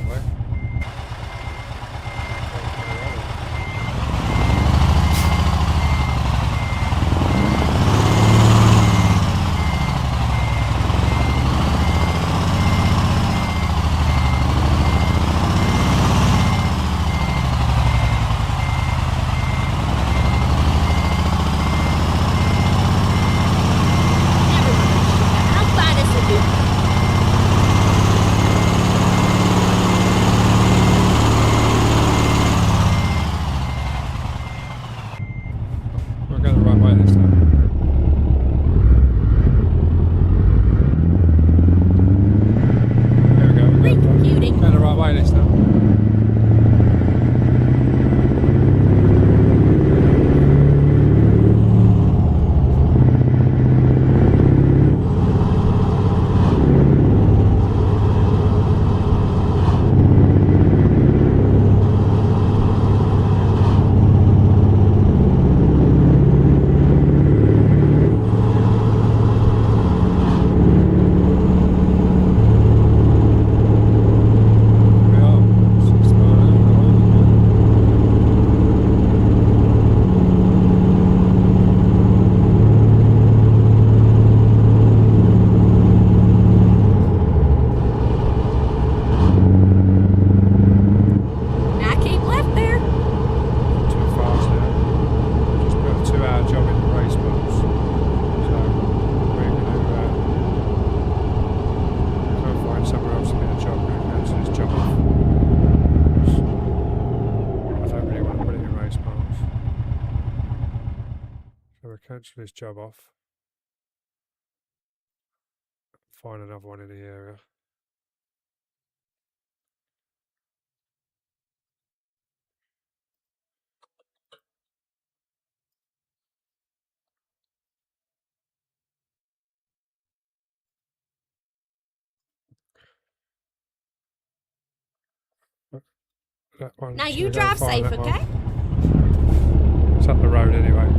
way. We're going the right way this time. There we go. We're going the right way this time. Cancel this job off. Find another one in the area. That one. Now you drive safe, okay? It's up the road anyway.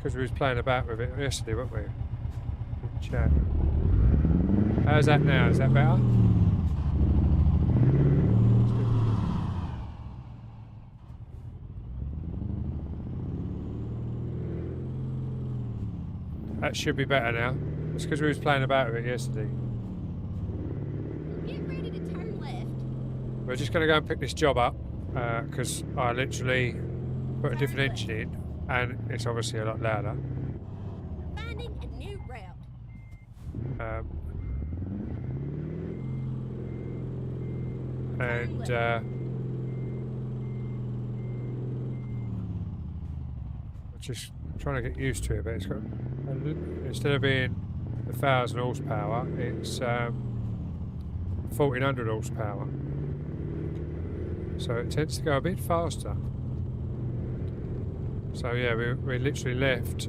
because we was playing about with it yesterday, weren't we? In chat. How's that now? Is that better? That should be better now. It's because we was playing about with it yesterday. Get ready to turn left. We're just going to go and pick this job up because I literally put a different engine in and it's obviously a lot louder. Finding a new route. And I'm just trying to get used to it, but it's got, instead of being 1,000 horsepower, it's 1,400 horsepower. So it tends to go a bit faster. So yeah, we literally left,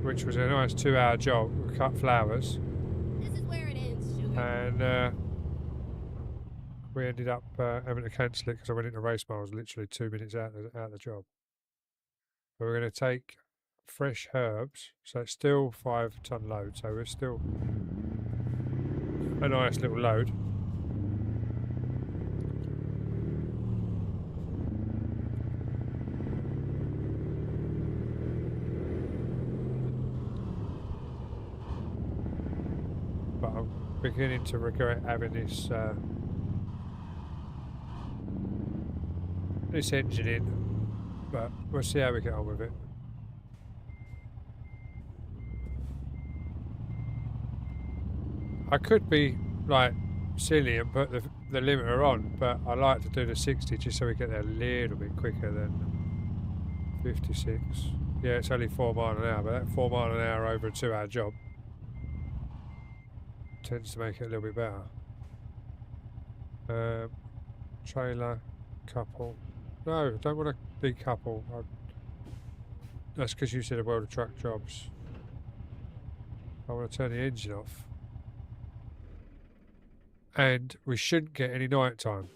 which was a nice 2-hour job. We cut flowers. This is where it ends, sugar. And we ended up having to cancel it because I went into race miles literally 2 minutes out of the job. But we're going to take fresh herbs, so it's still 5-ton load, so we're still a nice little load. But I'm beginning to regret having this this engine in, but we'll see how we get on with it. I could be like silly and put the limiter on, but I like to do the 60 just so we get there a little bit quicker than 56. Yeah, it's only 4 miles an hour, but that 4 miles an hour over a 2-hour job tends to make it a little bit better. Trailer, couple. No, don't want to decouple. That's because you said a World of Truck Jobs. I want to turn the engine off. And we shouldn't get any night time.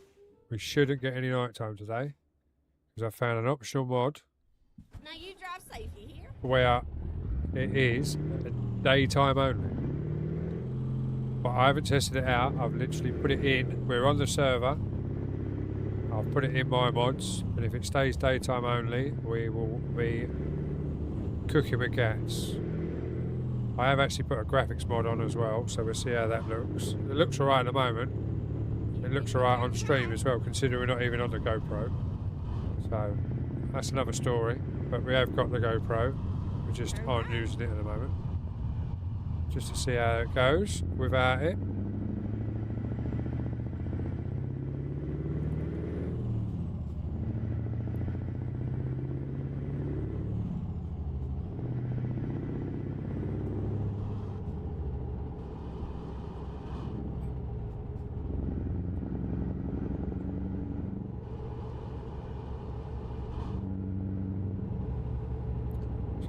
We shouldn't get any night time today. Because I found an optional mod. Now you drive safely here. Where it is daytime only. But I haven't tested it out. I've literally put it in. We're on the server. I've put it in my mods. And if it stays daytime only, we will be cooking with gas. I have actually put a graphics mod on as well, so we'll see how that looks. It looks alright at the moment. It looks alright on stream as well, considering we're not even on the GoPro. So, that's another story. But we have got the GoPro. We just aren't using it at the moment. Just to see how it goes without it.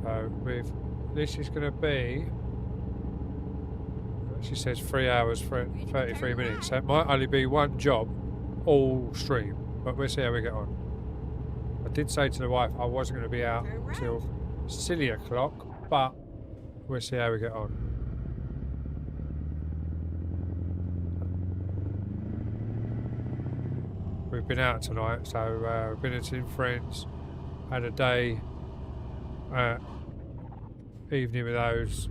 So this is going to be, she says 3 hours, 33 minutes. So it might only be one job all stream, but we'll see how we get on. I did say to the wife I wasn't going to be out till silly o'clock, but we'll see how we get on. We've been out tonight, so we've been visiting friends, had a day, evening with those,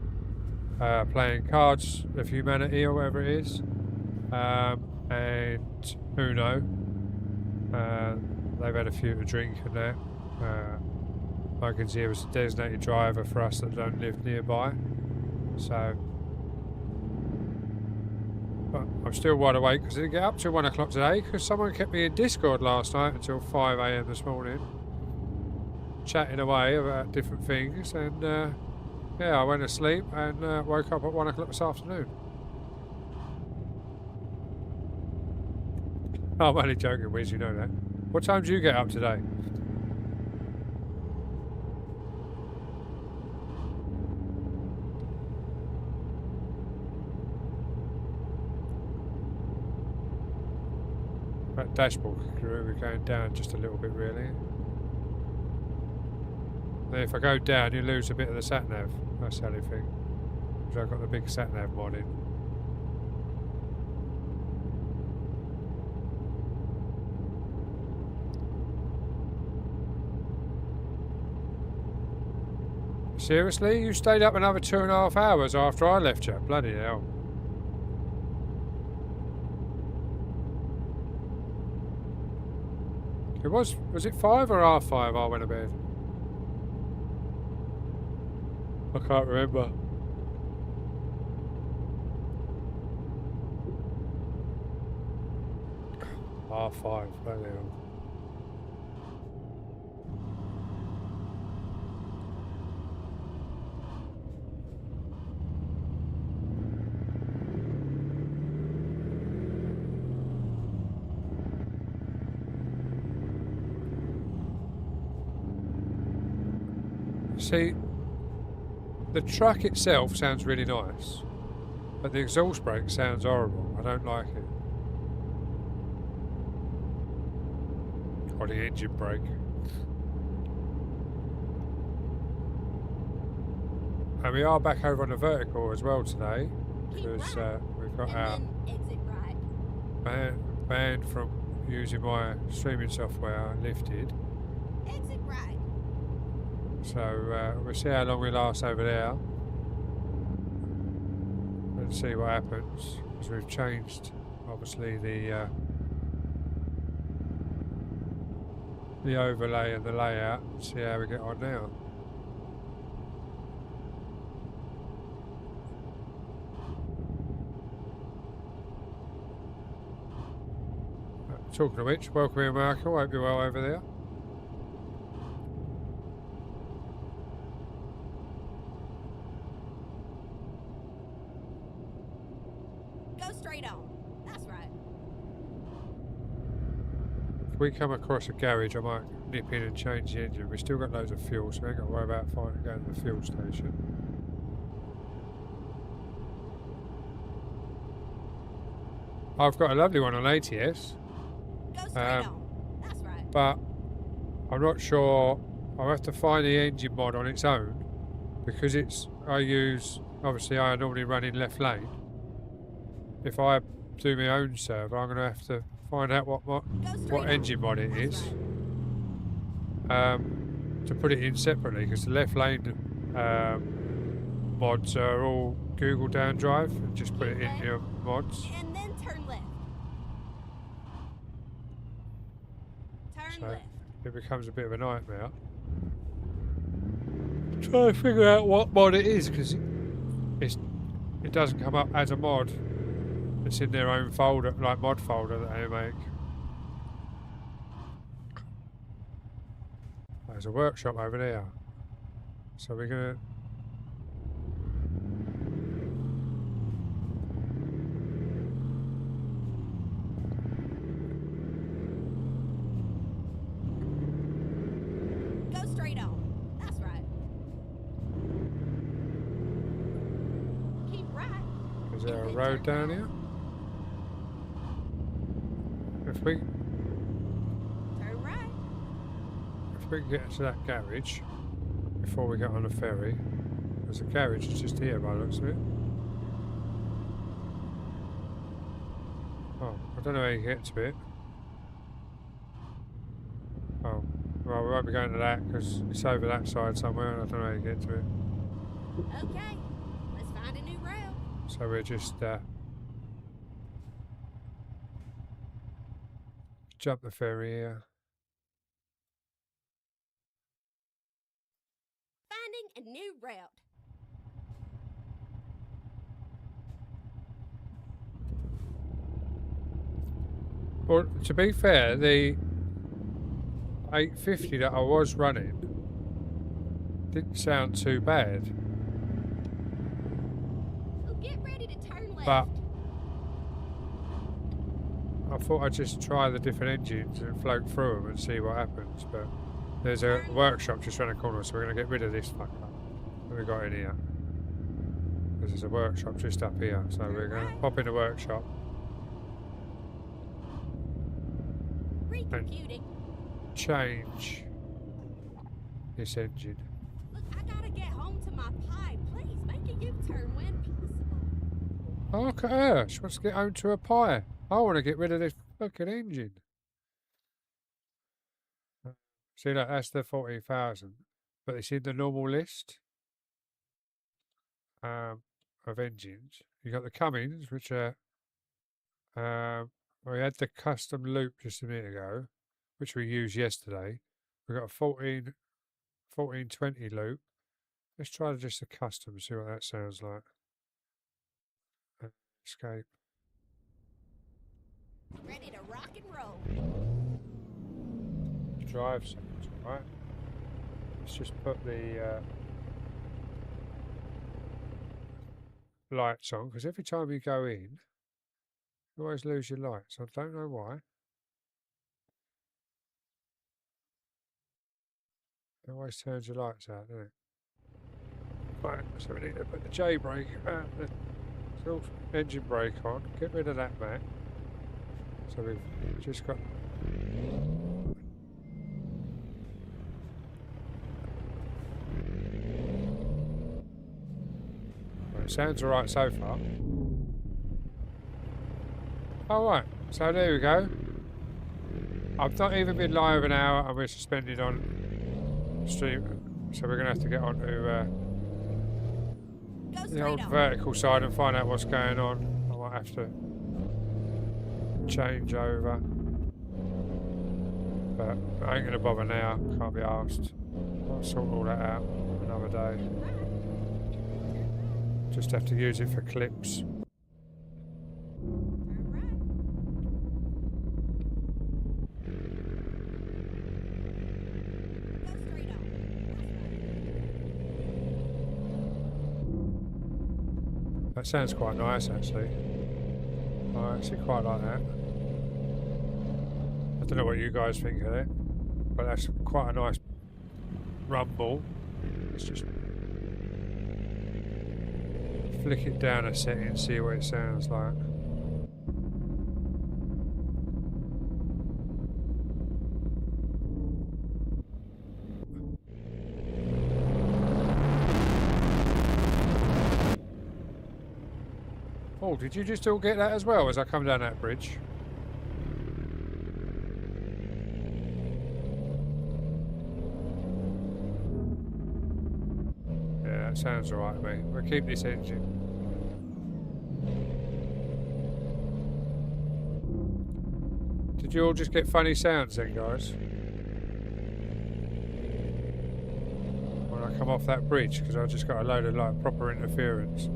playing Cards of Humanity or whatever it is, and Uno. They've had a few to drink and that. Muggins here was a designated driver for us that don't live nearby, so. But I'm still wide awake because I didn't get up till 1 o'clock today because someone kept me in Discord last night until 5 AM this morning, chatting away about different things, and yeah, I went to sleep and woke up at 1 o'clock this afternoon. Oh, I'm only joking, Wiz, you know that. What time do you get up today? That dashboard, we're going down just a little bit, really. Then if I go down, you lose a bit of the sat nav. That's the only thing. Because I've got the big sat nav mod in. Seriously? You stayed up another 2.5 hours after I left you? Bloody hell. Was it 5 or half 5 I went to bed? I can't remember. Half 5, bloody hell. See, the truck itself sounds really nice, but the exhaust brake sounds horrible. I don't like it. Or the engine brake. And we are back over on the vertical as well today, because we've got our Exit right. ban from using my streaming software lifted. Exit right. So we'll see how long we last over there and see what happens, because we've changed obviously the overlay and the layout. See how we get on now. Talking of which, welcome in, Michael. Hope you're well over there. Straight on. That's right. If we come across a garage, I might nip in and change the engine. We've still got loads of fuel, so we ain't got to worry about going to the fuel station. I've got a lovely one on ATS. Go straight on. That's right. But I'm not sure. I'll have to find the engine mod on its own, because obviously I normally run in left lane. If I do my own server, I'm going to have to find out what engine mod it is, to put it in separately, because the left lane mods are all Google Down Drive, and just put it in your mods. And then turn left. Turn So left. it becomes a bit of a nightmare. Try to figure out what mod it is, because it doesn't come up as a mod. It's in their own folder, like mod folder that they make. There's a workshop over there. So we're gonna... Go straight on. That's right. Keep right. Is there a road down here? If we Turn right. can get to that garage before we get on the ferry, there's a garage just here by the looks of it. Oh, I don't know how you get to it. Oh, well, we won't be going to that because it's over that side somewhere, and I don't know how you get to it. Okay. Let's find a new route. So we're just jump the ferry here. Finding a new route. Well, to be fair, the 850 that I was running didn't sound too bad. So get ready to turn left. But I thought I'd just try the different engines and float through them and see what happens. But there's a workshop just around the corner, so we're going to get rid of this fucker that we got in here. There's a workshop just up here, so we're going to pop in the workshop. Recomputing. Change this engine. Oh, look at her. She wants to get home to her pie. I want to get rid of this fucking engine. See, look, that's the 14,000. But it's in the normal list of engines. You got the Cummins, which are we had the custom loop just a minute ago, which we used yesterday. We got a 1420 loop. Let's try just the custom, see what that sounds like. Escape. Ready to rock and roll. Drive settings, right? Let's just put the lights on, because every time you go in, you always lose your lights. I don't know why. It always turns your lights out, doesn't it? Right, so we need to put the J brake, the engine brake on, get rid of that mat. So we've just got it sounds alright so far. Alright, so there we go. I've not even been live an hour and we're suspended on stream, so we're going to have to get on to the old vertical side and find out what's going on. I might have to change over, but I ain't going to bother now, can't be asked. I'll sort all that out another day. Just have to use it for clips. That sounds quite nice, actually. I actually quite like that. I don't know what you guys think of it, but that's quite a nice rumble. Let's just flick it down a setting and see what it sounds like. Oh, did you just all get that as well as I come down that bridge? Yeah, that sounds alright to me. We'll keep this engine. Did you all just get funny sounds then, guys? When I come off that bridge, because I just got a load of like proper interference.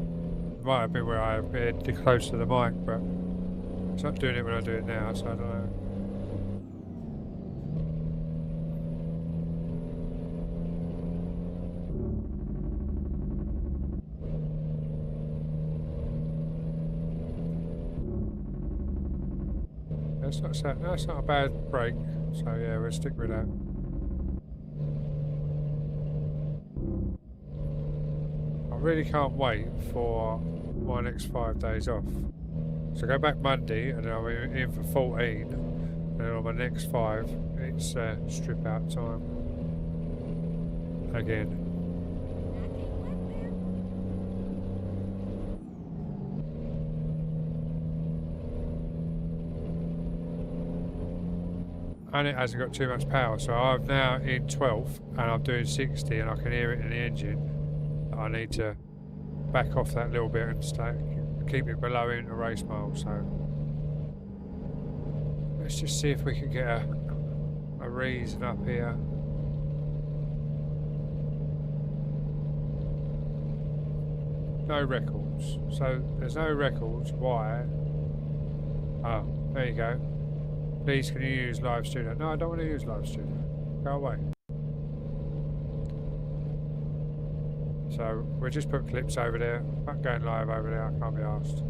Might have been where I appeared too close to the mic, but it's not doing it when I do it now, so I don't know. That's not sad. No, it's not a bad break, so yeah, we'll stick with that. I really can't wait for my next 5 days off. So go back Monday and then I'll be in for 14, and then on my next 5 it's strip out time again. And it hasn't got too much power, so I'm now in 12th and I'm doing 60 and I can hear it in the engine. I need to back off that little bit and keep it below into race miles. So let's just see if we can get a reason up here. No records. So there's no records. Why? Oh, there you go. Please, can you use Live Studio? No, I don't want to use Live Studio. Go away. So we'll just put clips over there. Not going live over there, I can't be asked.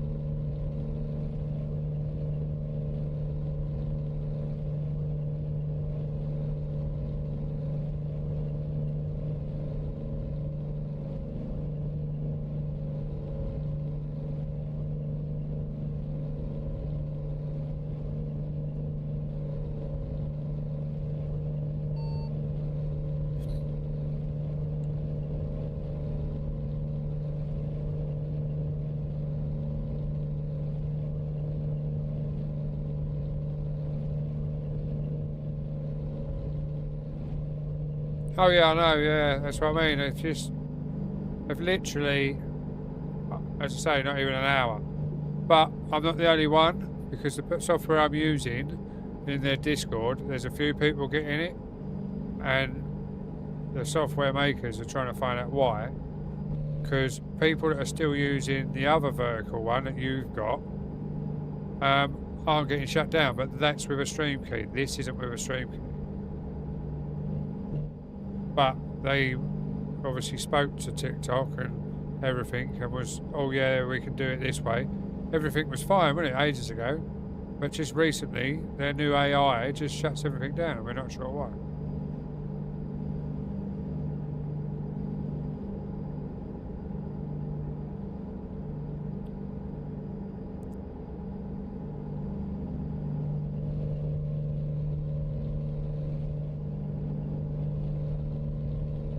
Oh yeah, I know, yeah, that's what I mean. It's just, they've literally, as I say, not even an hour. But I'm not the only one, because the software I'm using in their Discord, there's a few people getting it, and the software makers are trying to find out why. Because people that are still using the other vertical one that you've got aren't getting shut down, but that's with a stream key. This isn't with a stream key. But they obviously spoke to TikTok and everything and was, oh yeah, we can do it this way. Everything was fine, wasn't it, ages ago? But just recently, their new AI just shuts everything down and we're not sure why.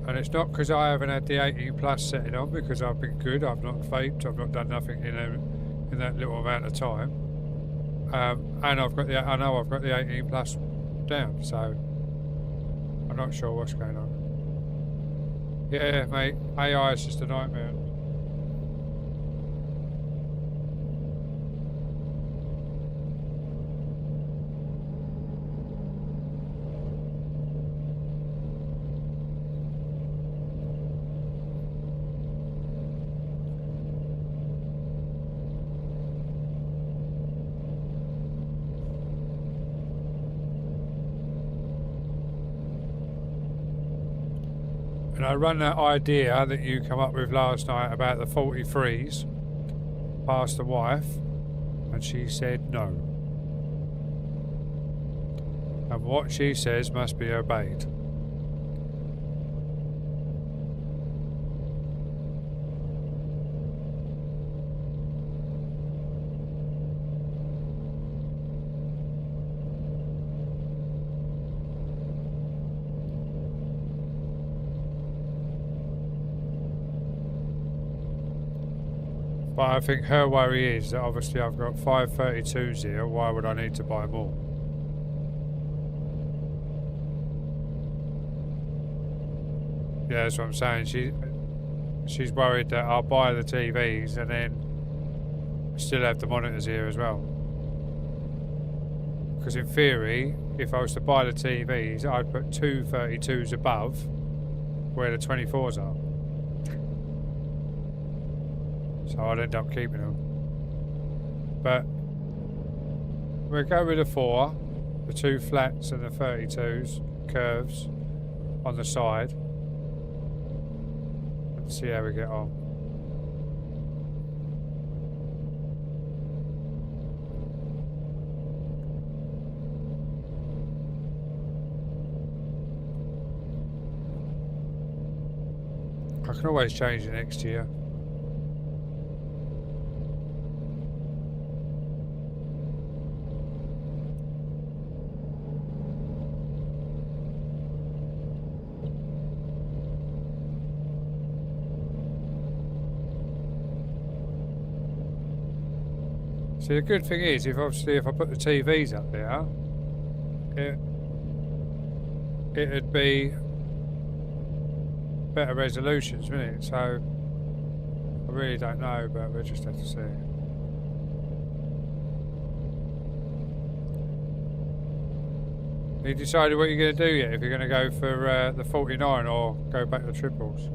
And it's not because I haven't had the 18 plus setting on, because I've been good, I've not vaped, I've not done nothing in that little amount of time. And I know I've got the 18 plus down, so I'm not sure what's going on. Yeah, mate, AI is just a nightmare. And I run that idea that you come up with last night about the 43s past the wife, and she said no. And what she says must be obeyed. But I think her worry is that obviously I've got 532s here, why would I need to buy more? Yeah, that's what I'm saying. She's worried that I'll buy the TVs and then still have the monitors here as well. Because in theory, if I was to buy the TVs, I'd put two 32s above where the 24s are. So I'd end up keeping them. But we'll go with the 4, the 2 flats and the 32s, curves on the side. And see how we get on. I can always change it next year. See, the good thing is, if I put the TVs up there, it'd be better resolutions, wouldn't it? So I really don't know, but we'll just have to see. Have you decided what you're going to do yet? If you're going to go for the 49 or go back to triples?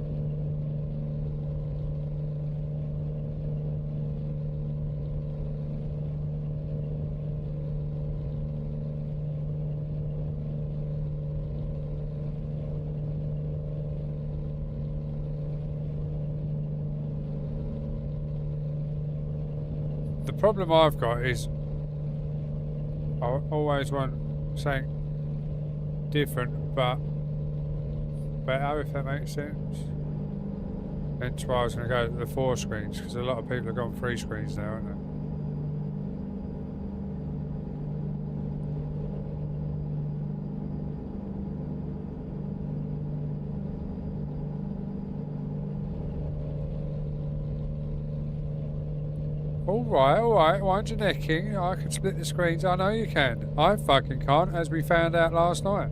The problem I've got is I always want something different but better, if that makes sense. Hence why I was going to go to the 4 screens, because a lot of people have gone 3 screens now, haven't they? Alright, wind your necking. I can split the screens, I know you can. I fucking can't, as we found out last night.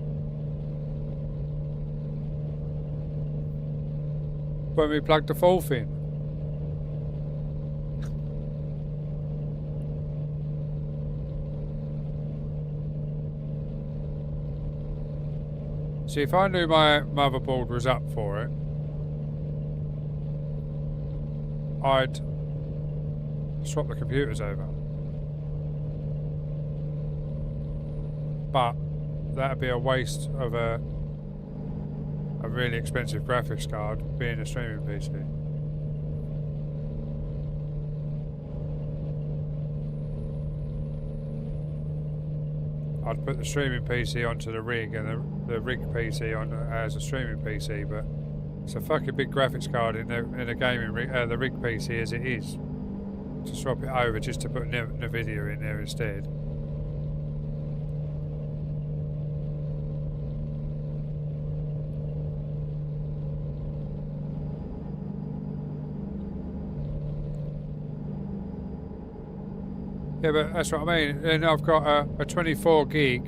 when we plugged the fourth in. See, if I knew my motherboard was up for it, I'd swap the computers over. But that'd be a waste of a really expensive graphics card being a streaming PC. I'd put the streaming PC onto the rig and the rig PC on as a streaming PC, but it's a fucking big graphics card in the gaming rig, the rig PC as it is. To swap it over just to put NVIDIA in there instead. Yeah, but that's what I mean. And I've got a 24 gig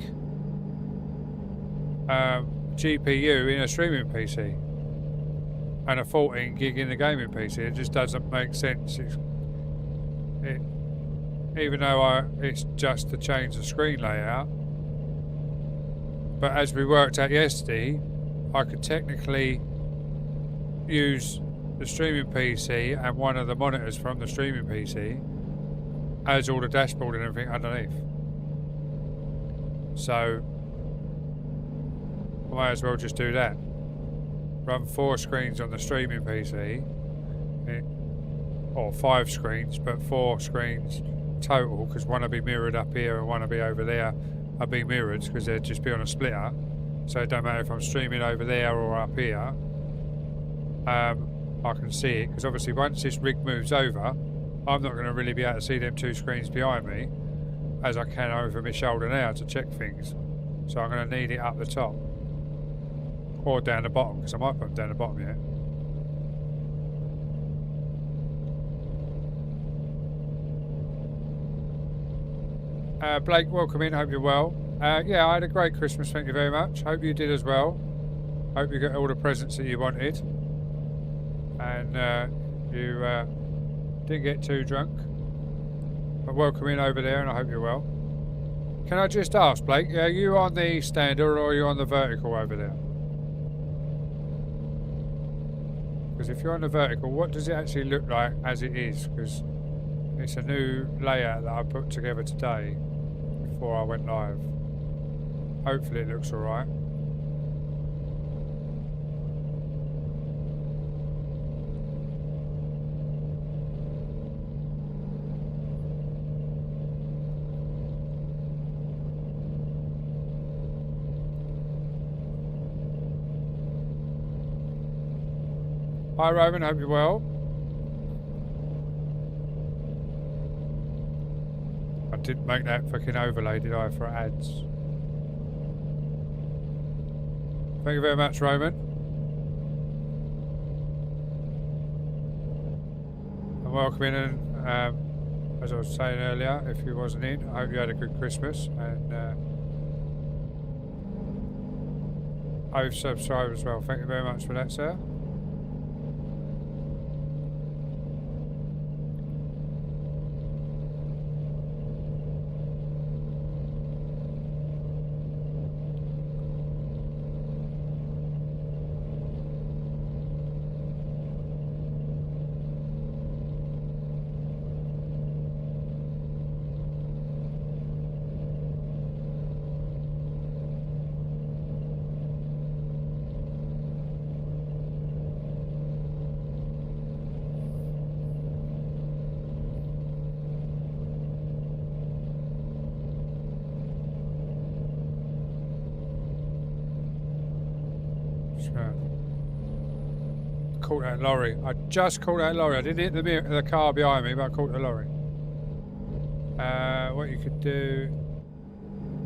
GPU in a streaming PC and a 14 gig in the gaming PC. It just doesn't make sense. Even though it's just to change the screen layout. But as we worked out yesterday, I could technically use the streaming PC and one of the monitors from the streaming PC as all the dashboard and everything underneath. So I might as well just do that. Run 4 screens on the streaming PC, or 5 screens, but 4 screens total, because one will be mirrored up here and one will be over there. I'll be mirrored because they'll just be on a splitter, so it don't matter if I'm streaming over there or up here. I can see it, because obviously once this rig moves over, I'm not going to really be able to see them 2 screens behind me as I can over my shoulder now to check things. So I'm going to need it up the top or down the bottom, because I might put them down the bottom yet. Blake, welcome in. Hope you're well. Yeah, I had a great Christmas. Thank you very much. Hope you did as well. Hope you got all the presents that you wanted. And you didn't get too drunk. But welcome in over there, and I hope you're well. Can I just ask, Blake, are you on the standard or are you on the vertical over there? Because if you're on the vertical, what does it actually look like as it is? Because it's a new layout that I put together today before I went live. Hopefully it looks alright. Hi Roman, hope you're well. I didn't make that fucking overlay, did I, for ads? Thank you very much, Roman. And welcome in, and as I was saying earlier, if you wasn't in, I hope you had a good Christmas, and I've subscribed as well. Thank you very much for that, sir. Caught that lorry. I just caught that lorry. I didn't hit the car behind me, but I caught the lorry. What you could do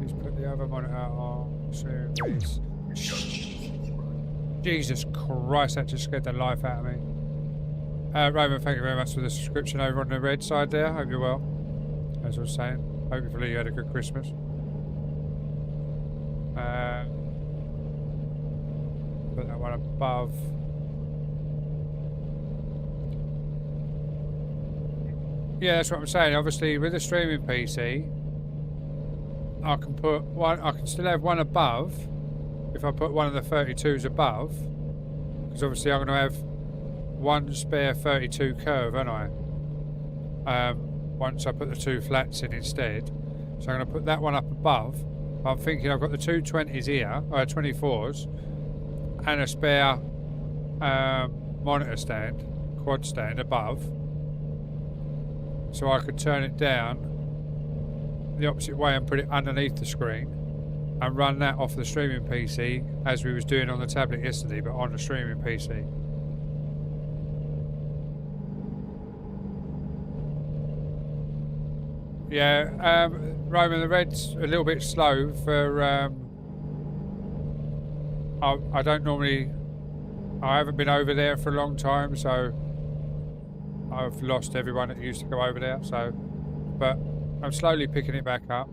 is put the other monitor on. So please. Jesus Christ, that just scared the life out of me. Roman, thank you very much for the subscription over on the red side there. Hope you're well. As I was saying, hopefully you had a good Christmas. Put that one above. Yeah, that's what I'm saying. Obviously, with the streaming PC, I can put one. I can still have one above if I put one of the 32s above, because obviously I'm going to have one spare 32 curve, aren't I? Once I put the two flats in instead, so I'm going to put that one up above. I'm thinking I've got the two 20s here, 24s, and a spare monitor stand, quad stand above. So I could turn it down the opposite way and put it underneath the screen and run that off the streaming PC as we was doing on the tablet yesterday, but on the streaming PC. Yeah, Roman, the red's a little bit slow for I don't normally, I haven't been over there for a long time, so I've lost everyone that used to go over there, so, but I'm slowly picking it back up.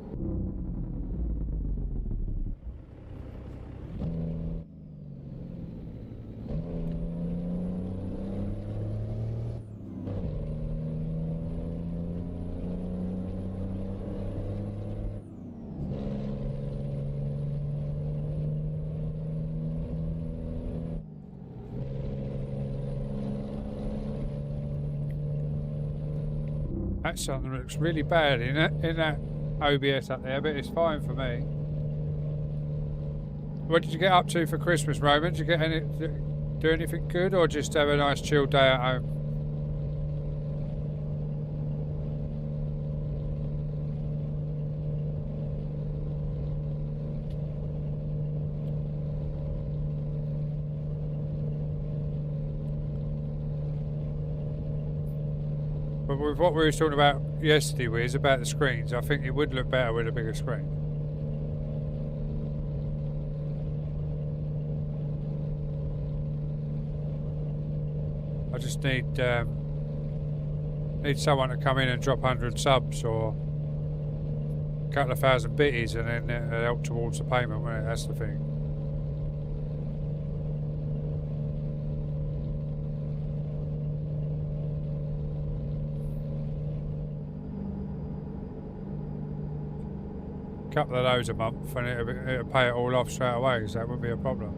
That sun looks really bad in that OBS up there, but it's fine for me. What did you get up to for Christmas, Roman? Did you do anything good, or just have a nice chill day at home? But with what we were talking about yesterday, Wiz, about the screens, I think it would look better with a bigger screen. I just need someone to come in and drop 100 subs or a couple of thousand bitties, and then it'll help towards the payment, won't it? That's the thing. Couple of those a month and it'll pay it all off straight away, so that wouldn't be a problem.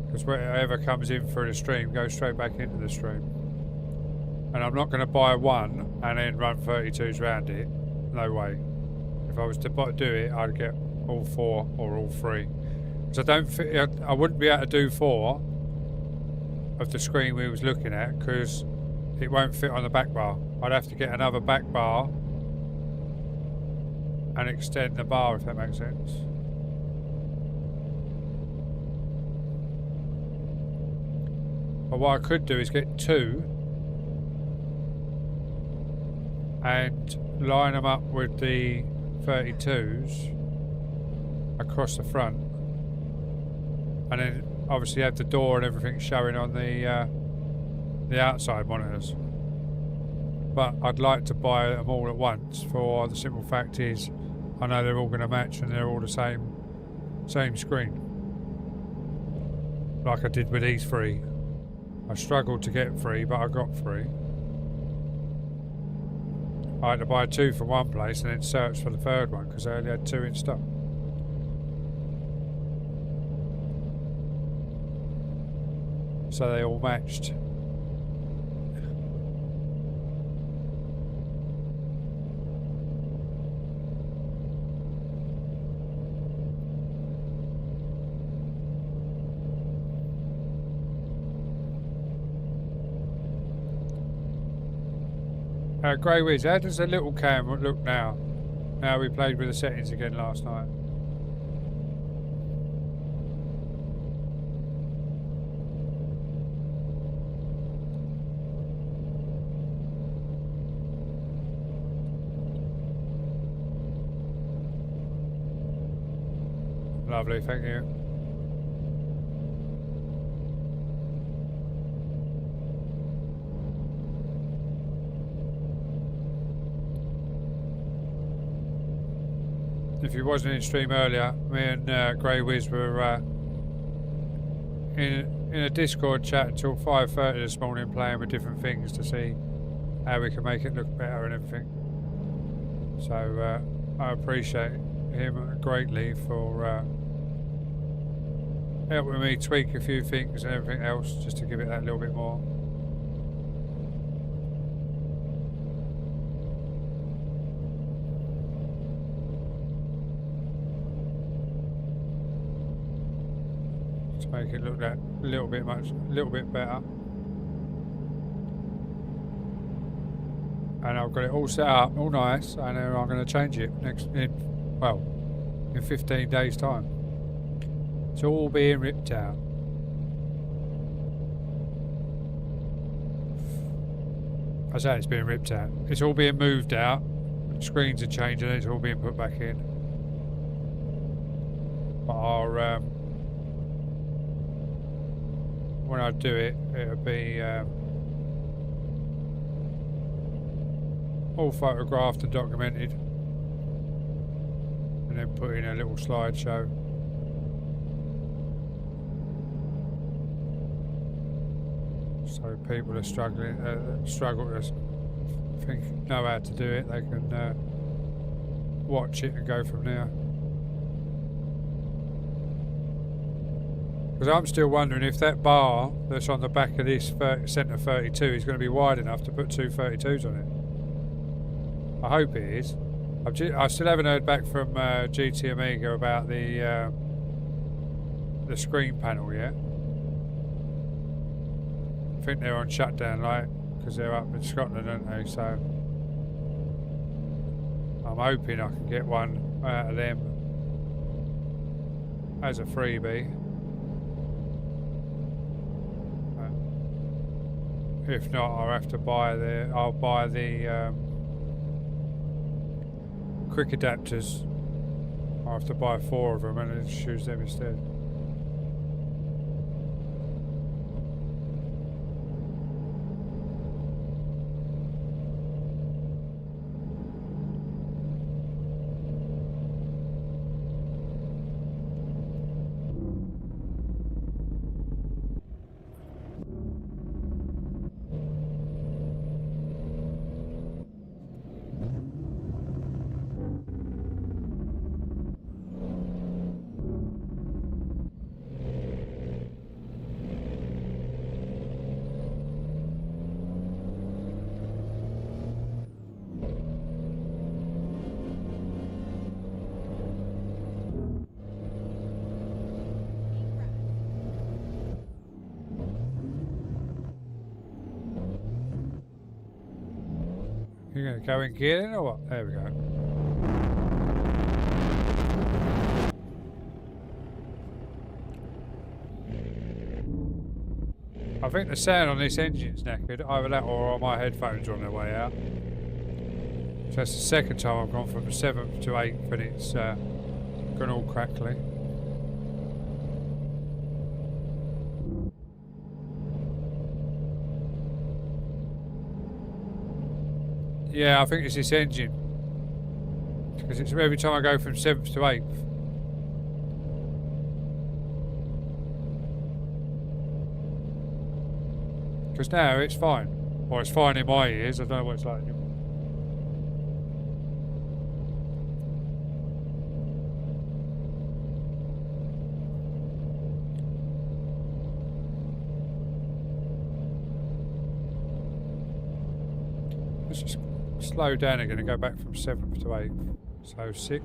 Because whatever comes in through the stream goes straight back into the stream. And I'm not going to buy one and then run 32s round it. No way. If I was to do it, I'd get all 4 or all 3. Because I wouldn't be able to do 4 of the screen we was looking at, because it won't fit on the back bar. I'd have to get another back bar and extend the bar, if that makes sense. But what I could do is get 2 and line them up with the 32s across the front, and then obviously have the door and everything showing on the outside monitors. But I'd like to buy them all at once, for the simple fact is I know they're all going to match and they're all the same screen, like I did with these 3. I struggled to get 3, but I got 3. I had to buy 2 from one place and then search for the third one because they only had 2 in stock. So they all matched. Grey Wiz, how does the little cam look now? Now we played with the settings again last night. Lovely, thank you. If you wasn't in stream earlier, me and Grey Wiz were in a Discord chat until 5:30 this morning playing with different things to see how we can make it look better and everything. So I appreciate him greatly for helping me tweak a few things and everything else just to give it that little bit more. To make it look that little bit better. And I've got it all set up, all nice, and then I'm going to change it in 15 days' time. It's all being ripped out. I say it's being ripped out. It's all being moved out. The screens are changing, it's all being put back in. But I'll, when I do it, it'll be all photographed and documented, and then put in a little slideshow. So people are struggle to know how to do it, they can watch it and go from there. Because I'm still wondering if that bar that's on the back of this centre 32 is going to be wide enough to put two 32s on it. I hope it is. I still haven't heard back from GT Amiga about the screen panel yet. I think they're on shutdown light because they're up in Scotland, aren't they? So I'm hoping I can get one out of them as a freebie. If not, I'll have to buy the quick adapters. I'll have to buy 4 of them and then just use them instead. You're going to go in gear then or what? There we go. I think the sound on this engine's knackered. Either that or my headphones are on their way out. So that's the second time I've gone from 7th to 8th and it's gone all crackly. Yeah, I think it's this engine. Because it's every time I go from 7th to 8th. Because now it's fine. Or it's fine in my ears, I don't know what it's like. Let's just slow down again and go back from 7th to 8th. So 6th.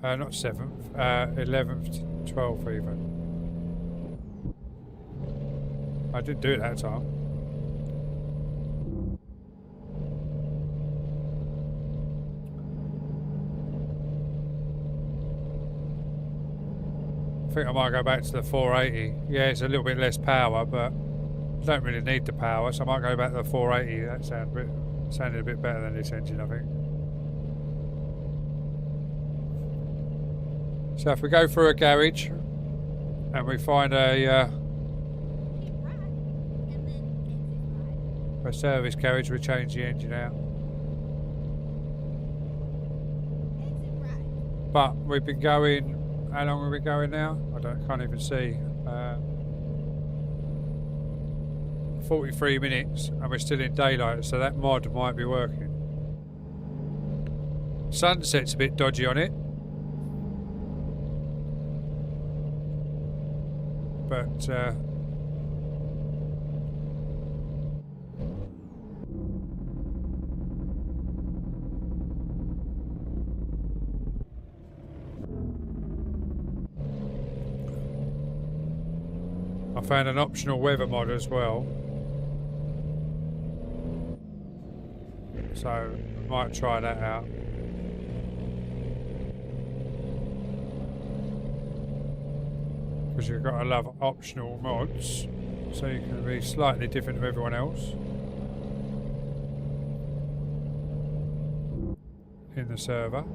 Not 7th, 11th to 12th even. I didn't do it that time. I think I might go back to the 480. Yeah, it's a little bit less power, but I don't really need the power, so I might go back to the 480. That sounded a bit better than this engine, I think. So if we go through a garage and we find a service garage, we change the engine out. But we've been going. How long have we been going now? Can't even see. 43 minutes, and we're still in daylight, so that mod might be working. Sunset's a bit dodgy on it, but I found an optional weather mod as well, so I might try that out. Because you've got to love optional mods, so you can be slightly different to everyone else in the server.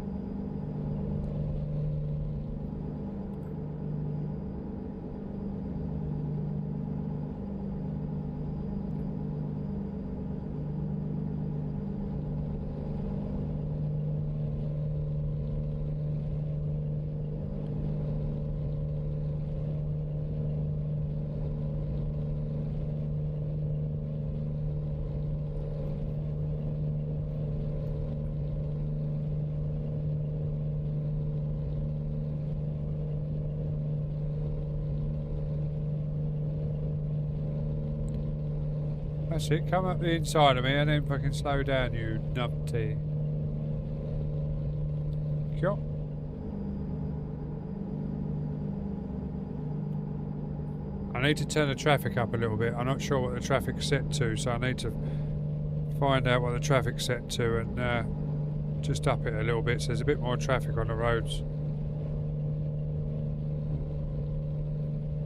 That's it, come up the inside of me and then fucking slow down, you numpty. Cool. I need to turn the traffic up a little bit. I'm not sure what the traffic's set to, so I need to find out what the traffic's set to and just up it a little bit so there's a bit more traffic on the roads.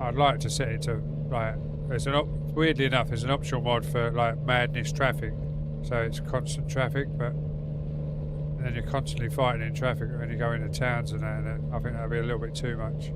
I'd like to set it to, like, weirdly enough, there's an optional mod for like madness traffic, so it's constant traffic, but then you're constantly fighting in traffic when you go into towns and that, and I think that'd be a little bit too much.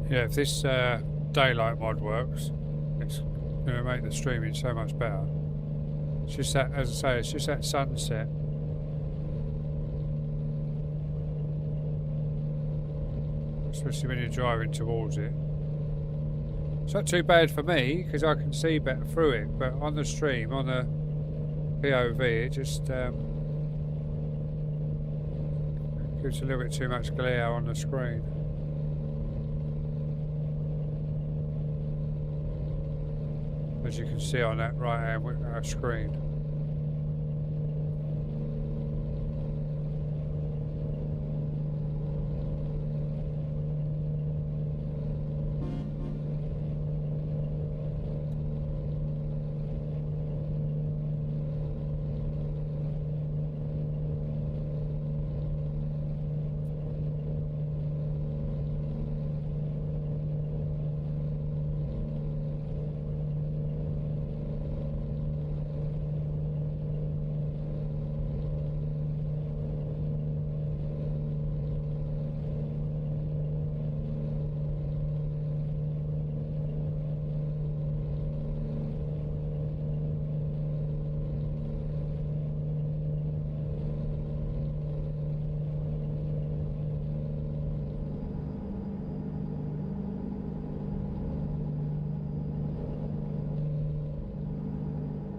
Yeah, if this daylight mod works, it's going to make the streaming so much better. It's just that, as I say, it's just that sunset. Especially when you're driving towards it. It's not too bad for me, because I can see better through it, but on the stream, on the POV, it just gives a little bit too much glare on the screen. As you can see on that right hand screen.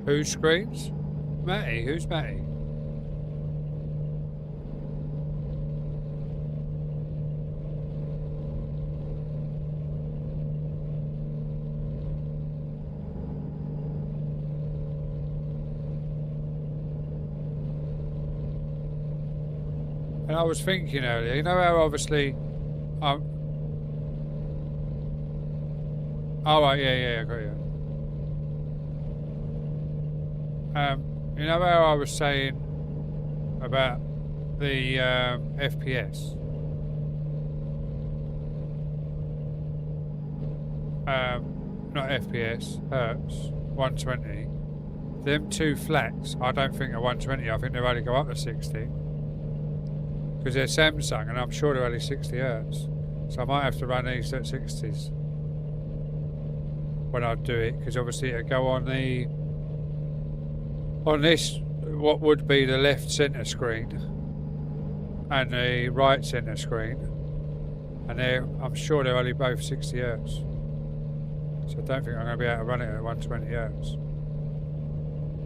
Who screams? Matty? Who's Matty? And I was thinking earlier, you know how obviously, oh right, yeah, I got you. You know how I was saying about the FPS? Not FPS, Hertz, 120. Them two flats, I don't think are 120, I think they've only go up to 60. Because they're Samsung, and I'm sure they're only 60 Hertz. So I might have to run these at 60s when I do it, because obviously it'll go on the this, what would be the left centre screen and the right centre screen, and I'm sure they're only both 60 Hertz. So I don't think I'm going to be able to run it at 120 Hertz.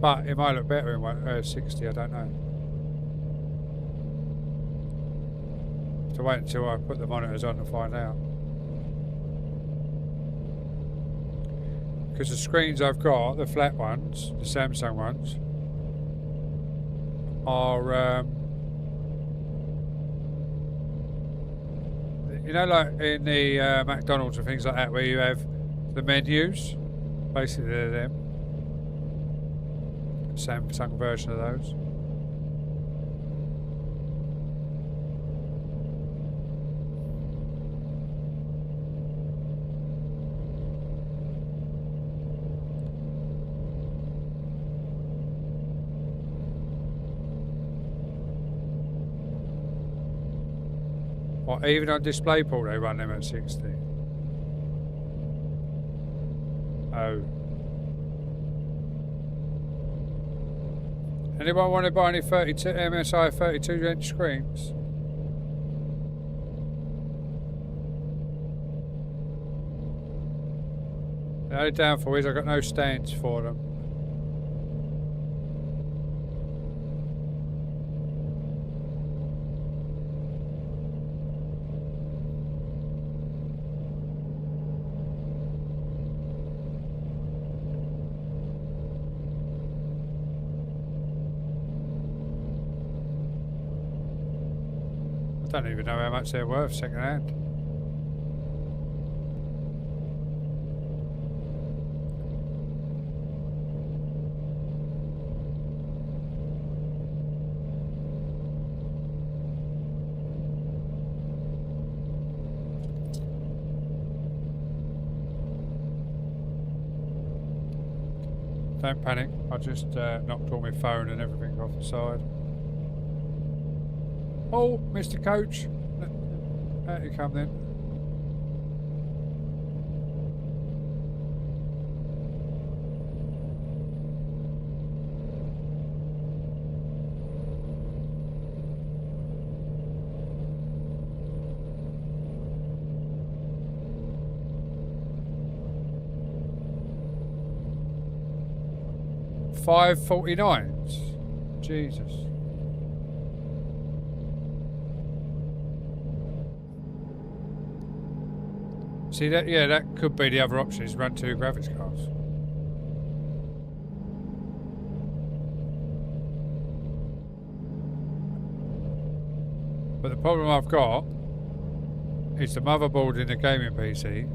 But it might look better in 60, I don't know. To wait until I put the monitors on to find out. Because the screens I've got, the flat ones, the Samsung ones, are you know, like in the McDonald's and things like that, where you have the menus, basically they're them. Samsung version of those. Or even on DisplayPort they run them at 60. Oh. Anyone want to buy any 32 MSI 32-inch screens? The only downfall is I've got no stands for them. I don't even know how much they're worth second hand. Don't panic, I just knocked all my phone and everything off the side. Oh, Mr. Coach. Out you come then. $5.49. Jesus. See that? Yeah, that could be the other option, is run two graphics cards. But the problem I've got is the motherboard in the gaming PC.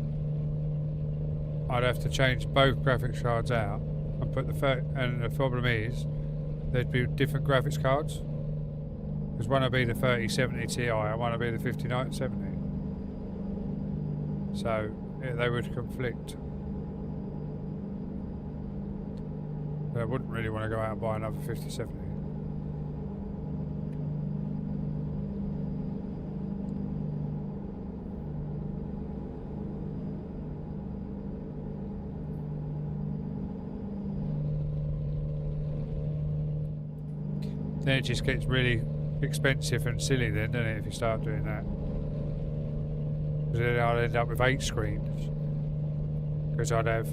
I'd have to change both graphics cards out and put and the problem is there'd be different graphics cards. Because one would be the 3070 Ti and one would be the 5970. So yeah, they would conflict. But I wouldn't really want to go out and buy another 5070. Then it just gets really expensive and silly then, doesn't it, if you start doing that. Because then I'd end up with 8 screens. Because I'd have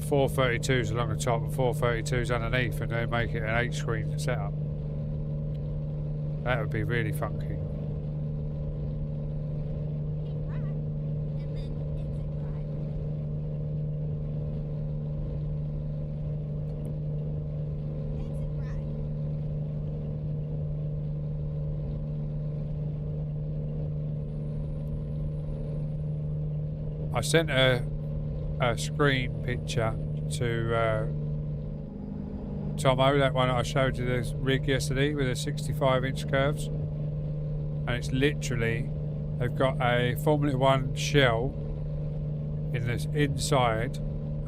432s along the top and 432s underneath, and then make it an 8-screen setup. That would be really funky. Keep right, and then exit right. Exit right. I sent a screen picture to Tomo, that one I showed you the rig yesterday with the 65-inch curves, and it's literally, they've got a Formula One shell in this inside,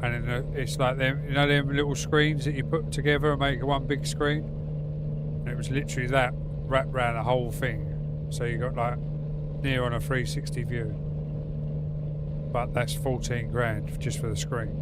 and in the, it's like them, you know, them little screens that you put together and make one big screen, and it was literally that wrapped around the whole thing, so you got like near on a 360 view. But that's 14 grand just for the screen.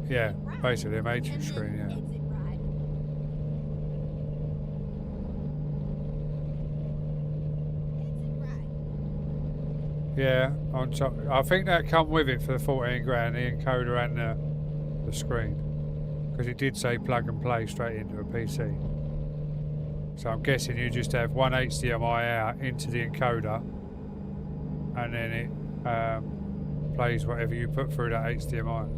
Yeah, basically a matrix screen, yeah. Exit right. Exit right. Yeah, on top. I think that come with it for the 14 grand, the encoder and the screen. Because it did say plug and play straight into a PC. So I'm guessing you just have one HDMI out into the encoder, and then it plays whatever you put through that HDMI.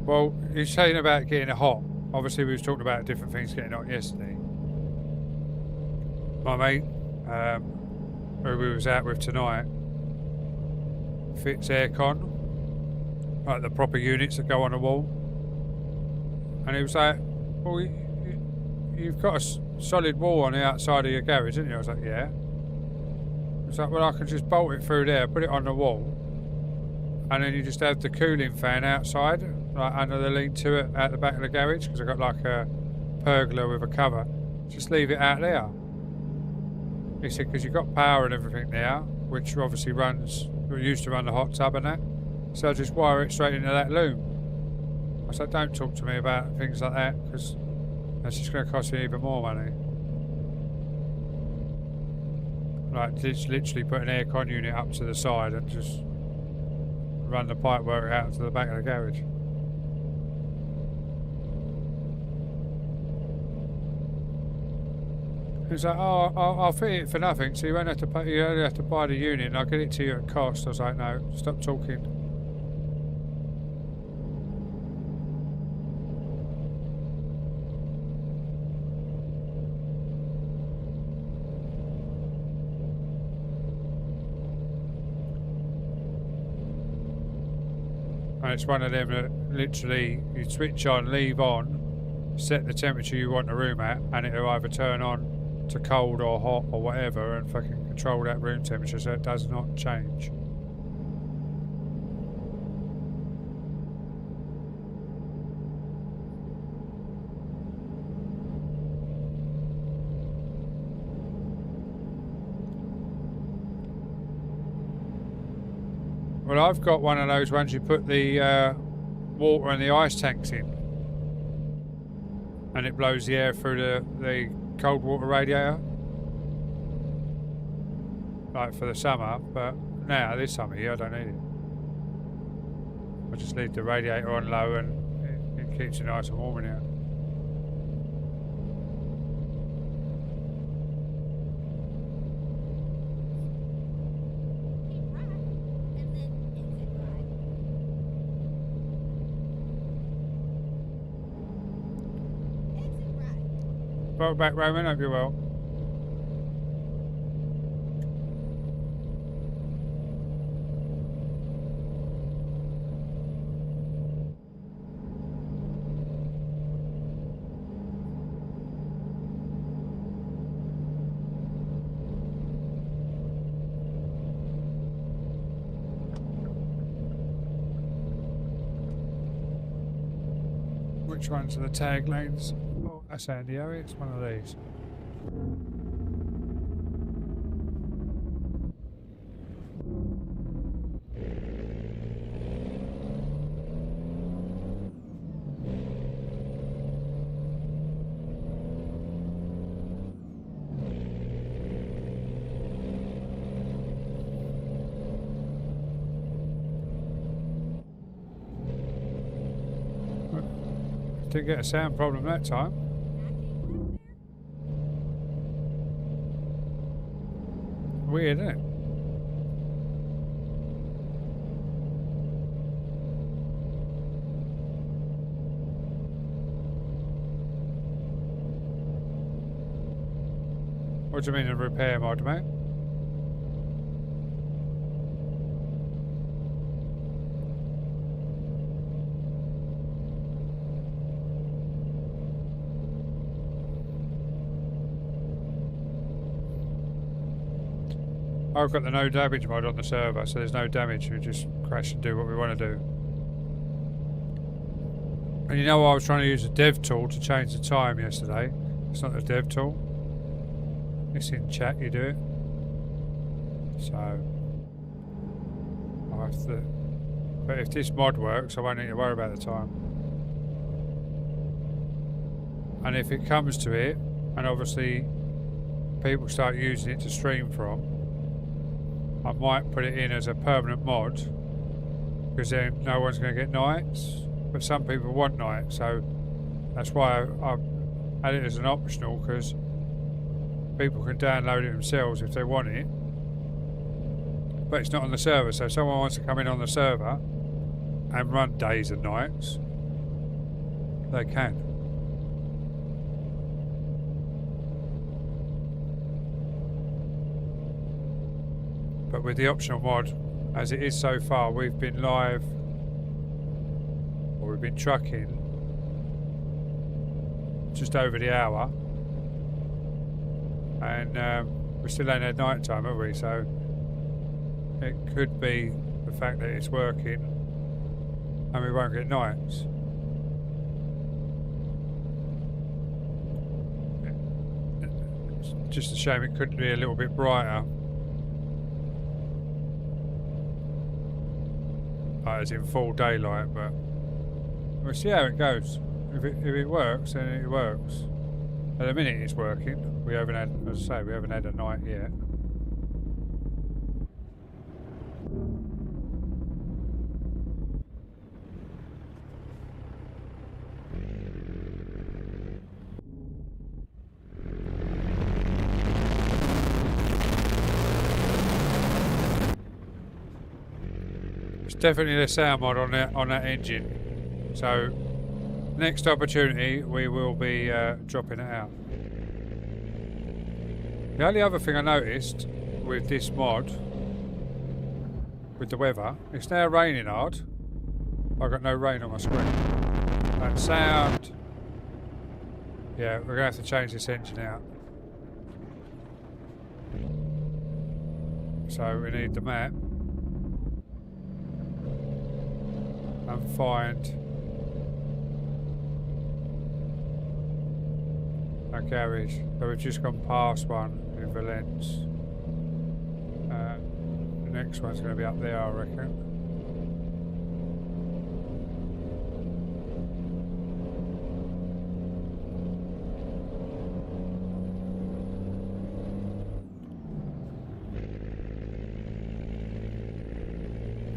Well, you're saying about getting it hot. Obviously, we was talking about different things getting hot yesterday. My mate, who we was out with tonight, fits aircon, like the proper units that go on the wall. And he was like, well, you've got a solid wall on the outside of your garage, haven't you? I was like, yeah. He was like, well, I can just bolt it through there, put it on the wall, and then you just have the cooling fan outside, like under the lean-to it at the back of the garage, because I've got like a pergola with a cover. Just leave it out there. He said, because you've got power and everything there, which obviously runs, we used to run the hot tub and that, so I just wire it straight into that loom. I said, don't talk to me about things like that, because that's just going to cost me even more money. Like, just literally put an aircon unit up to the side and just run the pipe work out to the back of the garage. He's like, oh, I'll fit it for nothing, so you won't have to pay, you only have to buy the unit and I'll get it to you at cost. I was like, no, stop talking. And it's one of them that literally you switch on, leave on, set the temperature you want the room at, and it'll either turn on to cold or hot or whatever, and fucking control that room temperature so it does not change. Well, I've got one of those ones you put the water and the ice tanks in, and it blows the air through the cold water radiator, like for the summer. But now this summer here I don't need it. I just leave the radiator on low and it keeps it nice and warm in here. Keep right, and then exit right. Exit right. Welcome back, Roman. Hope you're well. Which ones are the tag lanes? Oh. a Sandio, it's one of these. Didn't get a sound problem that time. Weird, isn't it? What do you mean a repair mod, mate? I've got the no damage mod on the server, so there's no damage. We just crash and do what we want to do. And you know, I was trying to use a dev tool to change the time yesterday. It's not a dev tool. It's in chat, you do it. So I have to. But if this mod works, I won't need to worry about the time. And if it comes to it, and obviously people start using it to stream from, I might put it in as a permanent mod, because then no one's going to get nights, but some people want nights, so that's why I add it as an optional, because people can download it themselves if they want it, but it's not on the server. So if someone wants to come in on the server and run days and nights, they can. But with the optional mod, as it is so far, we've been live, or we've been trucking just over the hour, and we still ain't had night time, have we? So it could be the fact that it's working and we won't get nights. It's just a shame it couldn't be a little bit brighter. As in full daylight, but we'll see how it goes. If it works, then it works. At the minute it's working. We haven't had, as I say, we haven't had a night yet. Definitely the sound mod on that engine. So next opportunity we will be dropping it out. The only other thing I noticed with this mod, with the weather, it's now raining hard. I've got no rain on my screen. And sound, yeah, we're gonna have to change this engine out. So we need the map. And find a garage. So we've just gone past one in Valence. The next one's going to be up there, I reckon.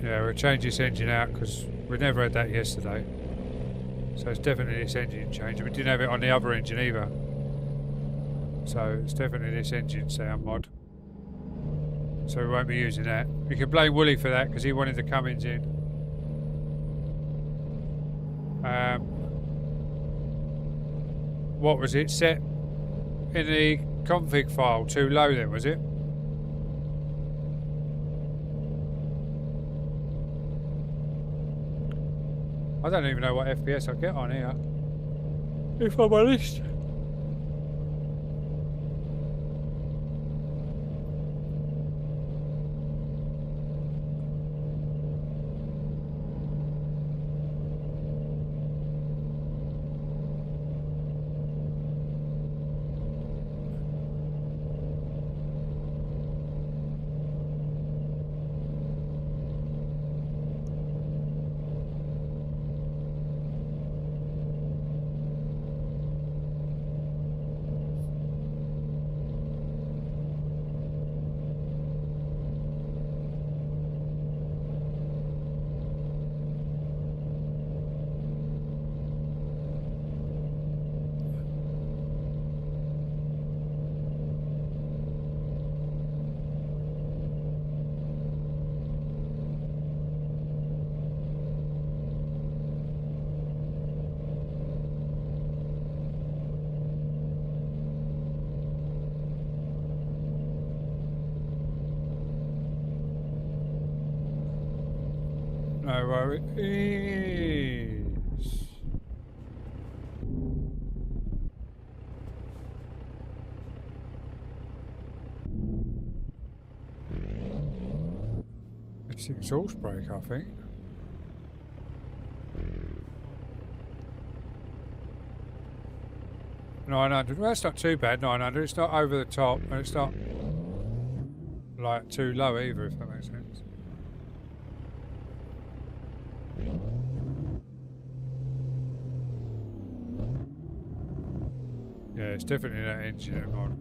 Yeah, we'll change this engine out because we never had that yesterday. So it's definitely this engine change. We didn't have it on the other engine either. So it's definitely this engine sound mod. So we won't be using that. You can blame Wooly for that because he wanted the Cummins in. What was it? Set in the config file too low then, was it? I don't even know what FPS I get on here, if I'm honest. know where it is. It's the exhaust brake, I think. $900. Well, that's not too bad. $900. It's not over the top, and it's not like too low either, if that makes sense. Yeah, it's definitely that engine mod.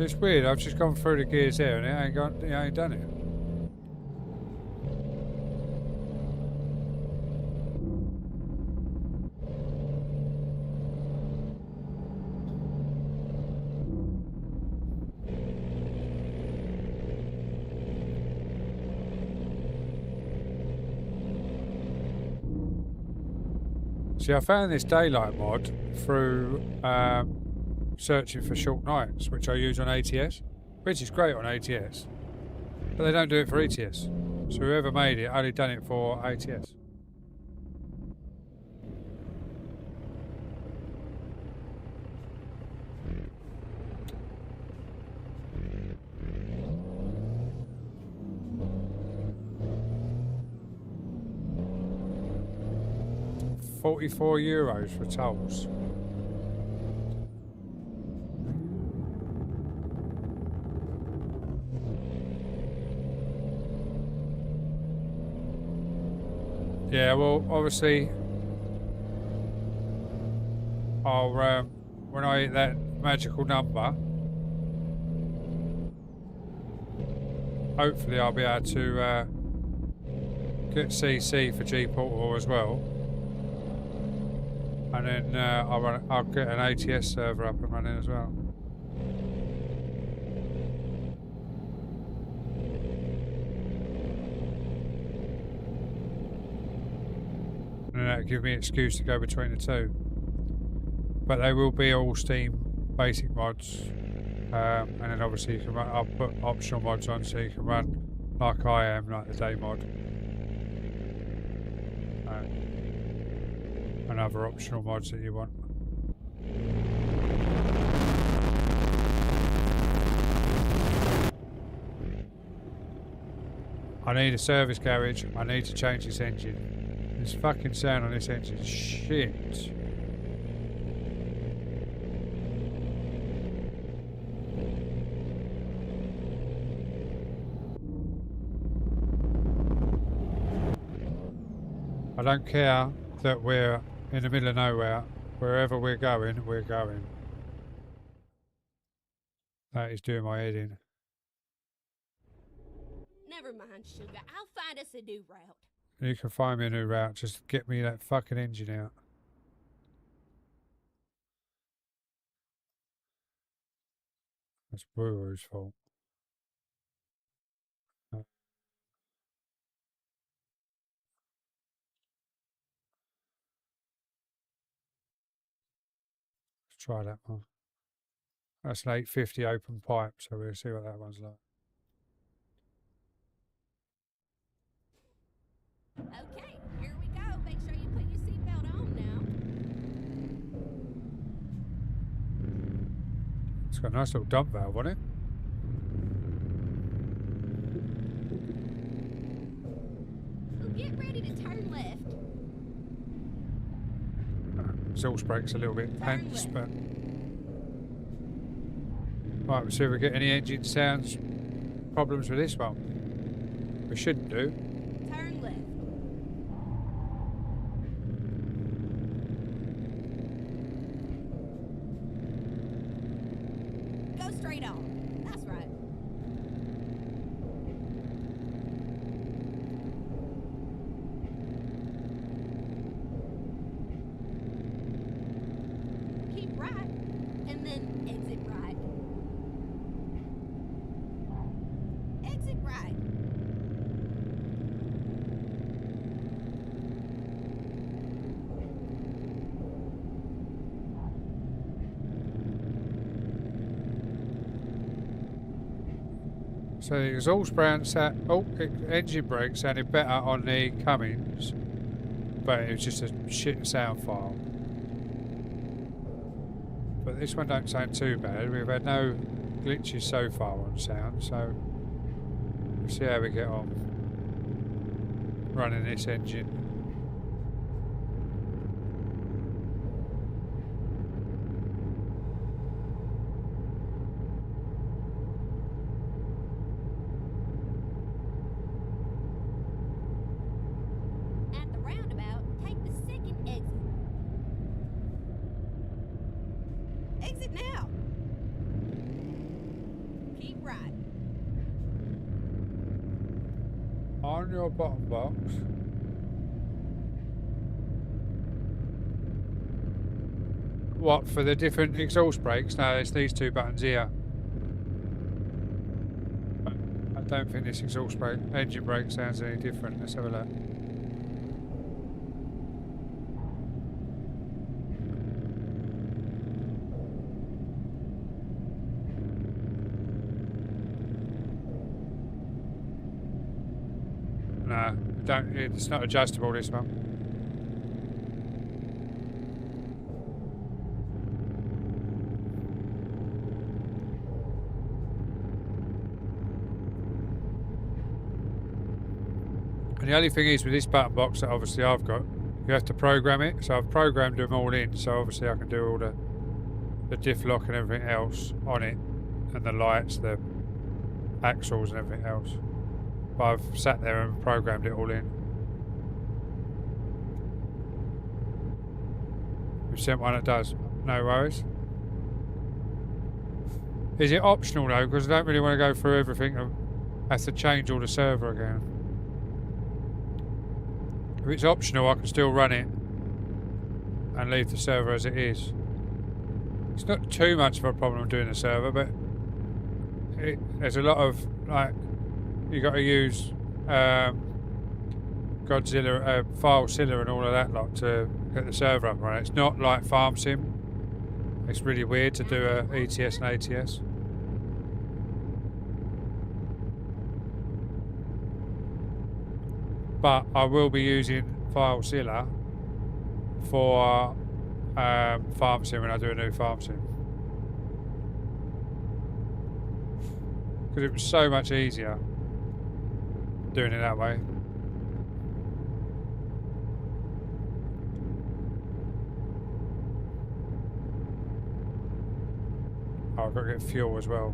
It's weird, I've just gone through the gears there and it ain't done it. See, I found this daylight mod through searching for short nights, which I use on ATS, which is great on ATS, but they don't do it for ETS. So whoever made it only done it for ATS. €44 for tolls. Yeah, well, obviously, I'll when I hit that magical number, hopefully I'll be able to get CC for G Portal as well, and then I'll get an ATS server up and running as well. And that'll give me an excuse to go between the two. But they will be all Steam basic mods. And then obviously you can run, I'll put optional mods on so you can run like I am, like the day mod. And other optional mods that you want. I need a service garage. I need to change this engine. This fucking sound on this engine is shit. I don't care that we're in the middle of nowhere. Wherever we're going, we're going. That is doing my head in. Never mind, sugar. I'll find us a new route. You can find me a new route. Just get me that fucking engine out. That's Brewer's fault. Let's try that one. That's an 850 open pipe, so we'll see what that one's like. Okay, here we go. Make sure you put your seatbelt on now. It's got a nice little dump valve on it. Well, get ready to turn left. Exhaust brake's a little bit Turn pants, left. but... Right, we'll see if we get any engine sounds problems with this one. We shouldn't do. Turn left. Go straight on. That's right. exit right. So the exhaust engine brake sounded better on the Cummins, but it was just a shit sound file. But this one don't sound too bad. We've had no glitches so far on sound, so we'll see how we get on running this engine. At the roundabout, take the second exit. Exit now. Keep right. On your bottom box, what, for the different exhaust brakes? No, it's these two buttons here. I don't think this engine brake sounds any different. Let's have a look. No, it's not adjustable, this one. And the only thing is with this button box that obviously I've got, you have to program it. So I've programmed them all in, so obviously I can do all the diff lock and everything else on it, and the lights, the axles and everything else. But I've sat there and programmed it all in. We've sent one that does. No worries. Is it optional though? Because I don't really want to go through everything and have to change all the server again. If it's optional, I can still run it and leave the server as it is. It's not too much of a problem doing the server, but there's a lot of, like, you got to use Godzilla, FileZilla and all of that lot to get the server up and running. It's not like FarmSim. It's really weird to do a ETS and ATS. But I will be using FileZilla for FarmSim when I do a new FarmSim. Because it was so much easier doing it that way. Oh, I've got to get fuel as well.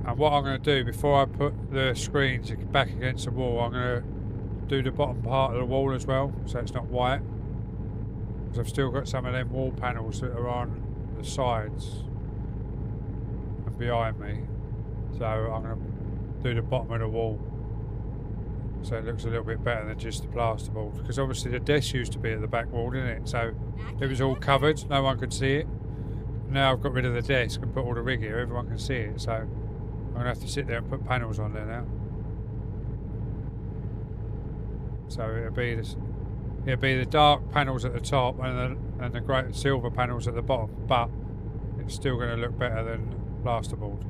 And what I'm going to do before I put the screens back against the wall, I'm going to do the bottom part of the wall as well, so it's not white. Because I've still got some of them wall panels that are on the sides and behind me. So I'm going to do the bottom of the wall so it looks a little bit better than just the plasterboard. Because obviously the desk used to be at the back wall, didn't it? So it was all covered, no one could see it. Now I've got rid of the desk and put all the rig here, everyone can see it. So I'm going to have to sit there and put panels on there now. So it'll be the dark panels at the top and the great silver panels at the bottom, but it's still going to look better than plasterboard.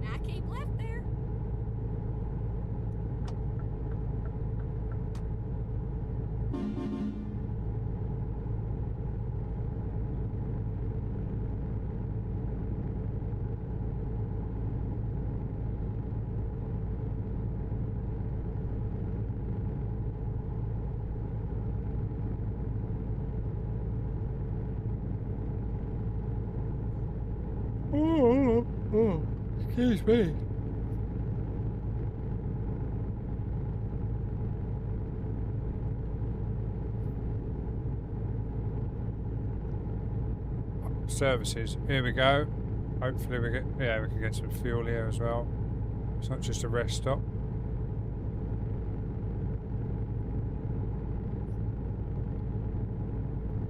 Now keep left there. Excuse me. Services. Here we go. Hopefully we can get some fuel here as well. It's not just a rest stop.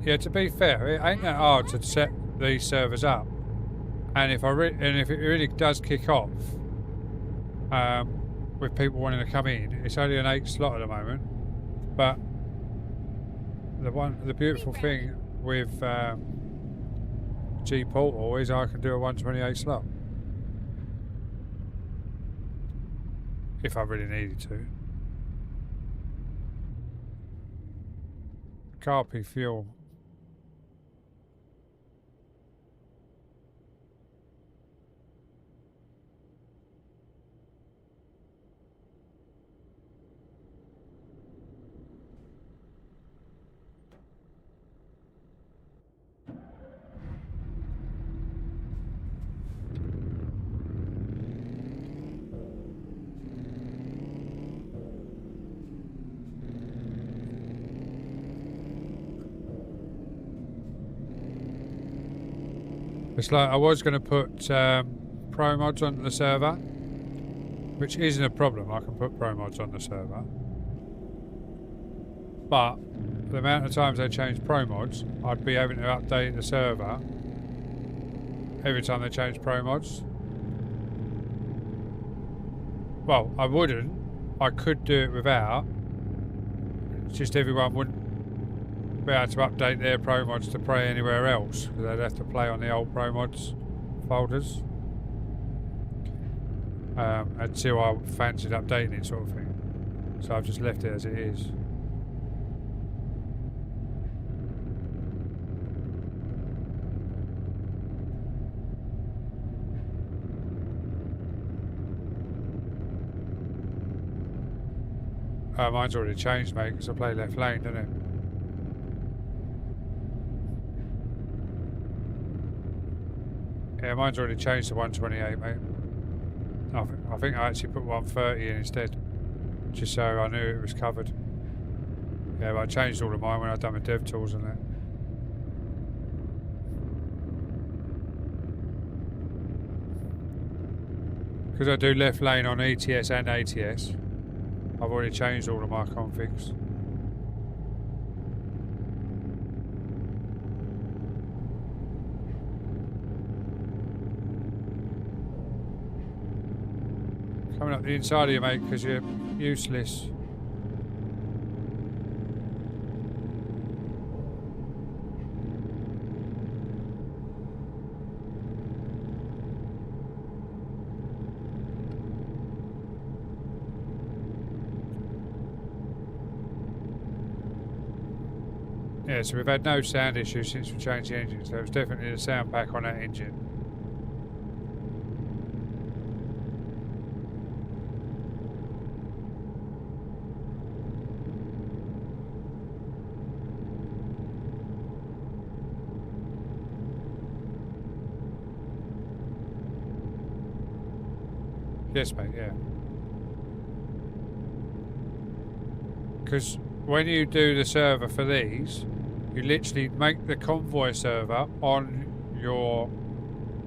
Yeah, to be fair, it ain't that hard to set these servers up. And if it really does kick off, with people wanting to come in, it's only an 8 slot at the moment. But the beautiful thing with G Portal is I can do a 128 slot if I really needed to. Carpi fuel. It's like I was going to put pro mods on the server, which isn't a problem. I can put pro mods on the server. But the amount of times they change pro mods, I'd be having to update the server every time they change pro mods. Well, I wouldn't. I could do it without. It's just everyone wouldn't be able to update their pro mods to play anywhere else, because they'd have to play on the old pro mods folders until I fancied updating it, sort of thing. So I've just left it as it is. Mine's already changed, mate, because I play left lane, don't it? Yeah, mine's already changed to 128, mate. I think I actually put 130 in instead, just so I knew it was covered. Yeah, but I changed all of mine when I done my dev tools and that. Because I do left lane on ETS and ATS, I've already changed all of my configs. Coming up the inside of you, mate, because you're useless. Yeah, so we've had no sound issues since we changed the engine, so it's definitely the sound pack on that engine. Yes, mate, yeah. Because when you do the server for these, you literally make the convoy server on your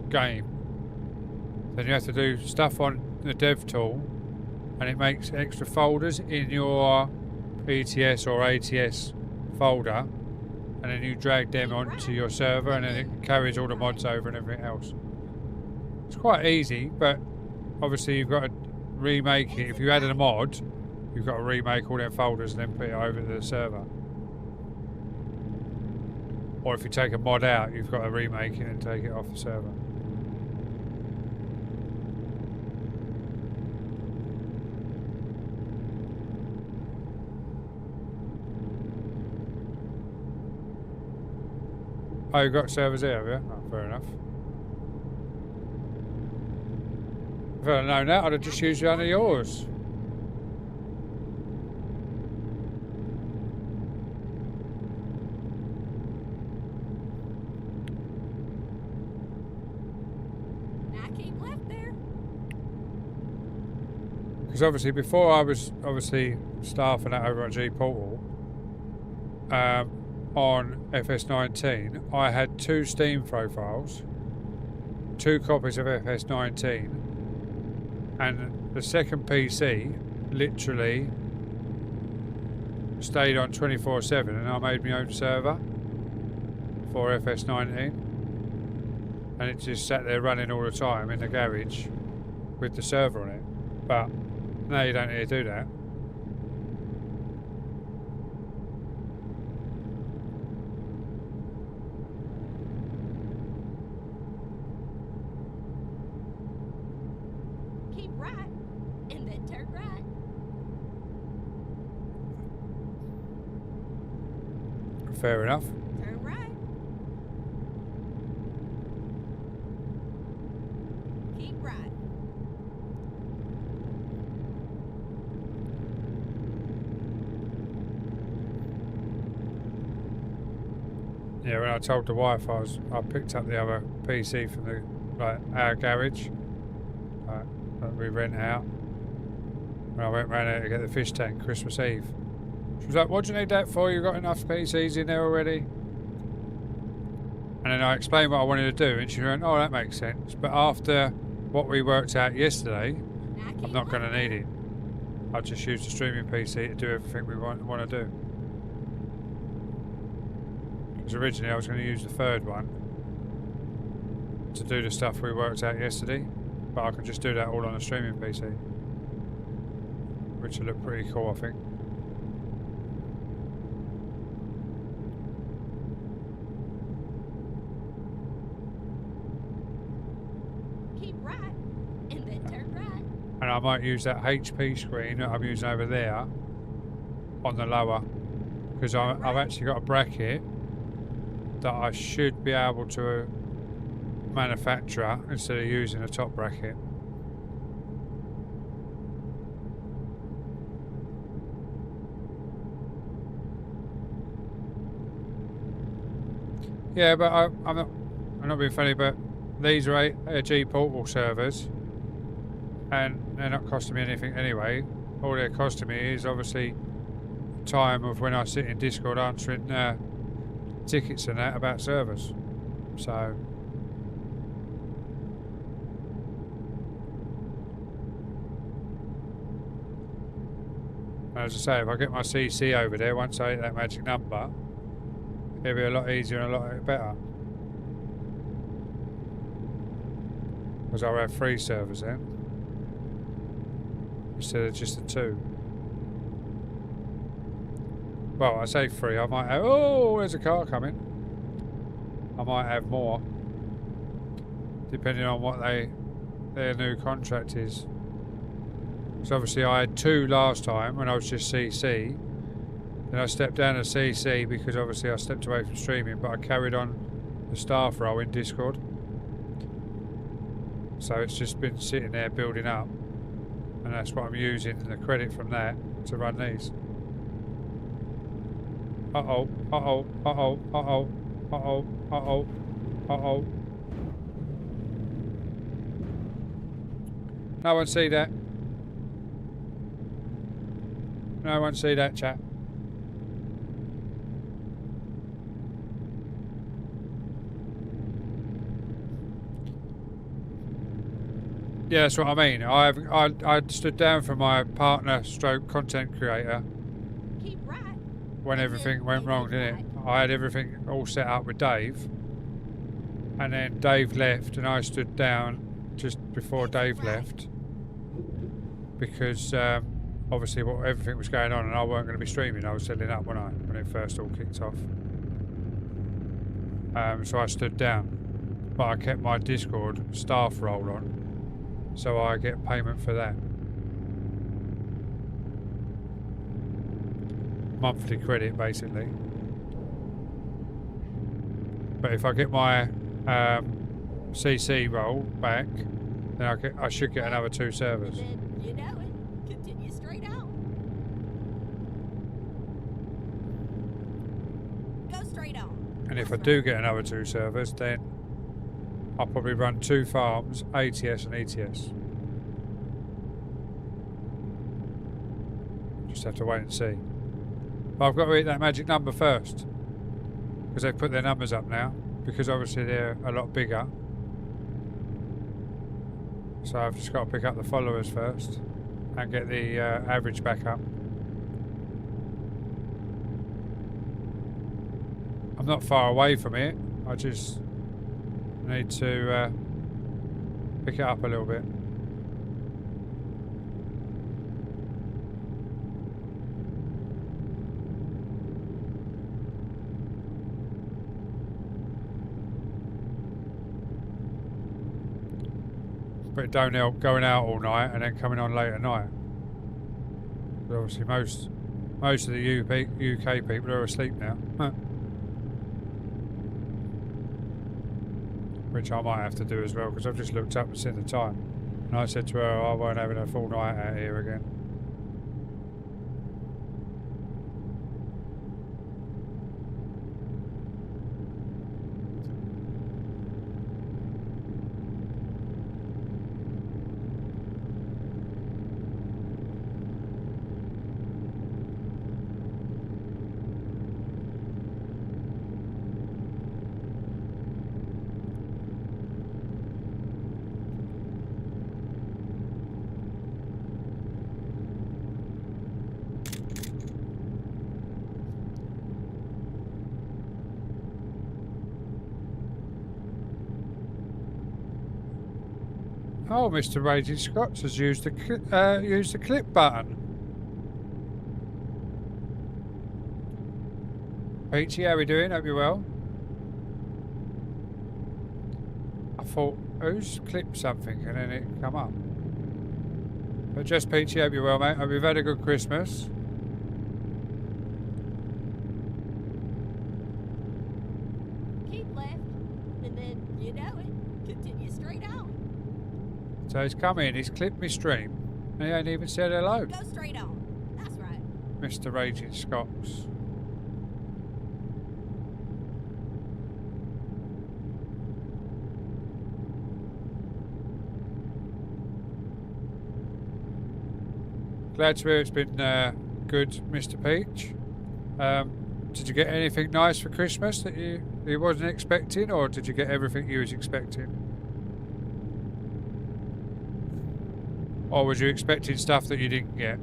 game. Then you have to do stuff on the dev tool, and it makes extra folders in your ETS or ATS folder, and then you drag them onto your server, and then it carries all the mods over and everything else. It's quite easy, but obviously you've got to remake it. If you added a mod, you've got to remake all them folders and then put it over to the server. Or if you take a mod out, you've got to remake it and take it off the server. Oh, you've got servers here, have you? Oh, fair enough. If I'd known that, I'd have just used one of yours. I keep left there. Because obviously before I was obviously staffing that over at G Portal, on FS19, I had 2 Steam profiles, 2 copies of FS19, and the second PC literally stayed on 24/7, and I made my own server for FS19, and it just sat there running all the time in the garage with the server on it. But now you don't need to do that. Keep right, and then turn right. Fair enough. Turn right. Keep right. Yeah, when I told the wife I picked up the other PC from the our garage that we rent out. When I went round there to get the fish tank Christmas Eve, she was like, "What do you need that for? You've got enough PCs in there already." And then I explained what I wanted to do, and she went, "Oh, that makes sense." But after what we worked out yesterday, Now keep I'm not going to left. need it. I'll just use the streaming PC to do everything we want to do. Because originally I was going to use the third one to do the stuff we worked out yesterday, but I can just do that all on a streaming PC, which will look pretty cool, I think. Keep right, and then turn right. And I might use that HP screen that I'm using over there on the lower, because I've actually got a bracket that I should be able to manufacture instead of using a top bracket. Yeah, but I'm not being funny, but these are G Portal servers, and they're not costing me anything anyway. All they're costing me is obviously time of when I sit in Discord answering tickets and that about servers. So as I say, if I get my CC over there, once I hit that magic number, it'll be a lot easier and a lot better. Because I'll have 3 servers then, instead of just the 2. Well, I say 3, I might have... Oh, there's a car coming. I might have more, depending on what their new contract is. So obviously I had 2 last time when I was just CC. Then I stepped down to CC because obviously I stepped away from streaming, but I carried on the staff role in Discord. So it's just been sitting there building up, and that's what I'm using the credit from that to run these. Uh-oh, uh-oh, uh-oh, uh-oh, uh-oh, uh-oh, uh-oh. No one see that. No one see that, chat. Yeah, that's what I mean. I stood down for my partner stroke content creator Keep right. when everything went wrong, didn't it? I had everything all set up with Dave, and then Dave left and I stood down just before Dave left because obviously everything was going on and I weren't going to be streaming. I was setting up when it first all kicked off. So I stood down, but I kept my Discord staff role on, so I get payment for that. Monthly credit, basically. But if I get my CC role back, then I should get another 2 servers. Then you know it. Continue straight on. Go straight on. And if I do get another 2 servers, then I'll probably run 2 farms, ATS and ETS. just have to wait and see. But I've got to hit that magic number first. Because they've put their numbers up now. Because obviously they're a lot bigger. So I've just got to pick up the followers first. And get the average back up. I'm not far away from it. I just need to pick it up a little bit. But it don't help going out all night and then coming on late at night. But obviously most of the UK people are asleep now. Which I might have to do as well, because I've just looked up and seen the time. And I said to her, I won't have a full night out here again. Oh, Mr. Raging Scots has used the clip button. Peachy, how we doing? Hope you're well. I thought, who's clipped something? And then it come up. But just Peachy, hope you're well, mate. Hope you've had a good Christmas. Keep left, and then, you know it, continue straight on. So he's come in, he's clipped me stream, and he ain't even said hello. Go straight on. That's right. Mr. Raging Scots. Glad to hear it's been good, Mr. Peach. Did you get anything nice for Christmas that you wasn't expecting, or did you get everything you was expecting? Or was you expecting stuff that you didn't get?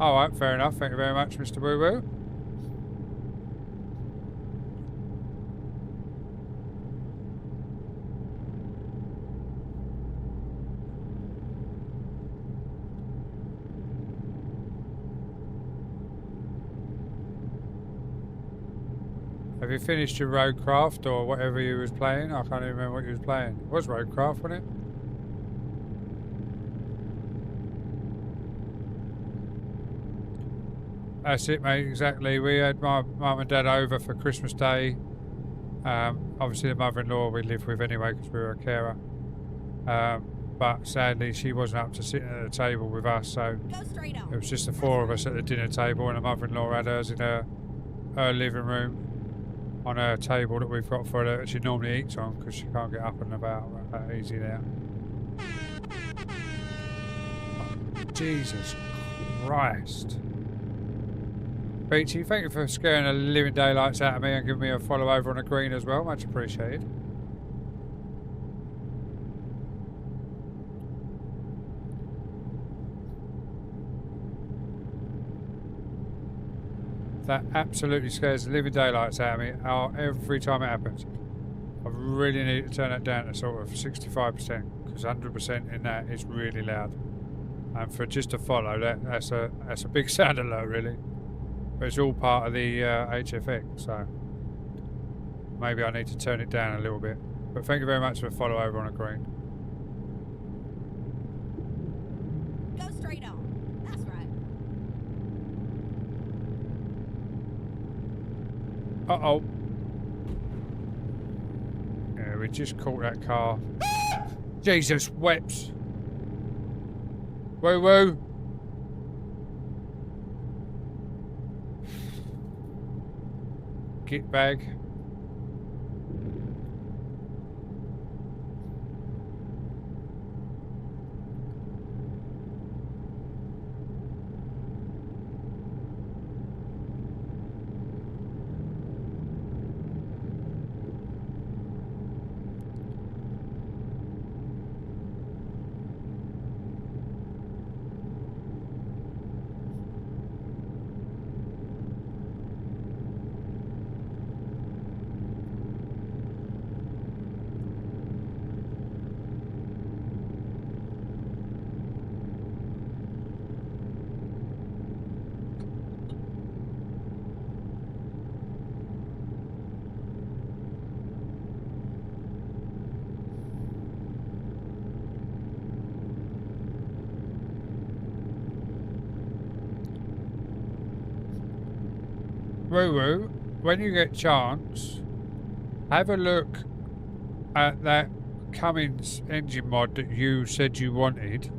Alright, fair enough. Thank you very much, Mr. Woo Woo. Have you finished your Roadcraft or whatever you was playing? I can't even remember what you was playing. It was Roadcraft, wasn't it? That's it, mate, exactly. We had my mum and dad over for Christmas Day. Obviously the mother-in-law we live with anyway because we were a carer. But sadly she wasn't up to sitting at the table with us, so Go straight on. it was just the four of us at the dinner table, and the mother-in-law had hers in her living room on her table that we've got for her that she normally eats on because she can't get up and about that easy there. Oh, Jesus Christ. Beachy, thank you for scaring the living daylights out of me and giving me a follow over on a green as well. Much appreciated. That absolutely scares the living daylights out of me every time it happens. I really need to turn that down to sort of 65% because 100% in that is really loud. And for just to follow that's a big sound alert really. But it's all part of the HFX, so maybe I need to turn it down a little bit. But thank you very much for the follow over on a green. Go straight on. That's right. Uh-oh. Yeah, we just caught that car. Jesus, weeps. Woo woo. Git bag. Ruru, when you get chance, have a look at that Cummins engine mod that you said you wanted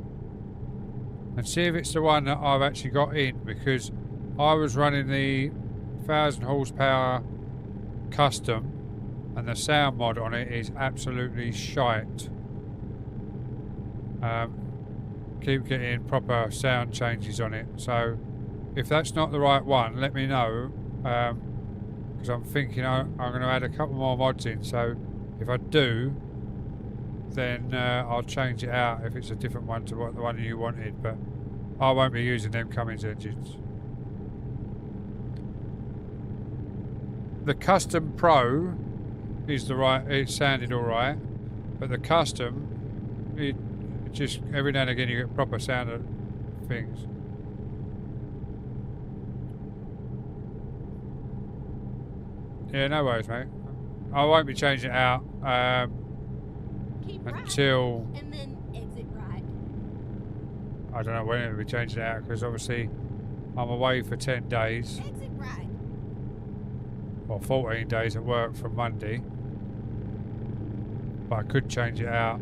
and see if it's the one that I've actually got in, because I was running the 1000 horsepower custom and the sound mod on it is absolutely shite. Keep getting proper sound changes on it, so if that's not the right one, let me know, because I'm thinking I'm going to add a couple more mods in, so if I do, then I'll change it out if it's a different one to what the one you wanted, but I won't be using them Cummins engines. The Custom Pro is the right, it sounded alright, but the Custom, it just, every now and again you get proper sound of things. Yeah, no worries, mate. I won't be changing it out Keep right, until, and then exit right. I don't know when it'll be changing it out, because obviously I'm away for 10 days, Exit right. or 14 days at work from Monday. But I could change it out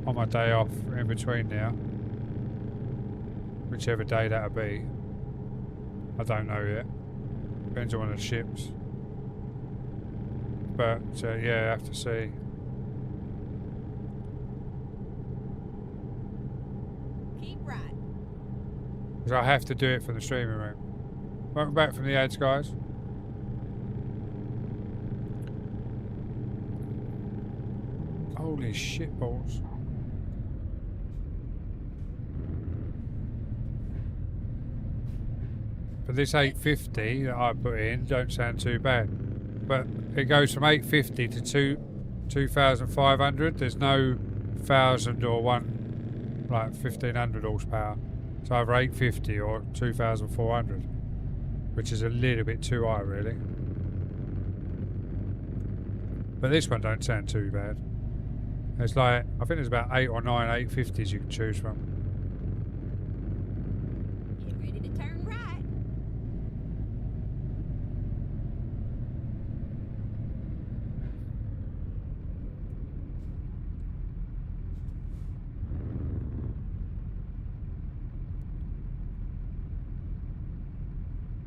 on my day off in between now. Whichever day that'll be. I don't know yet. Depends on one of the ships. But yeah, I have to see. Keep right. Because I have to do it from the streaming room. Welcome back from the ads, guys. Holy shit balls. But this 850 that I put in don't sound too bad. But it goes from 850 to 2,500. There's no 1,000 or one, like 1,500 horsepower. It's either 850 or 2,400, which is a little bit too high, really. But this one don't sound too bad. It's like, I think there's about 8 or 9 850s you can choose from. Get ready to turn right.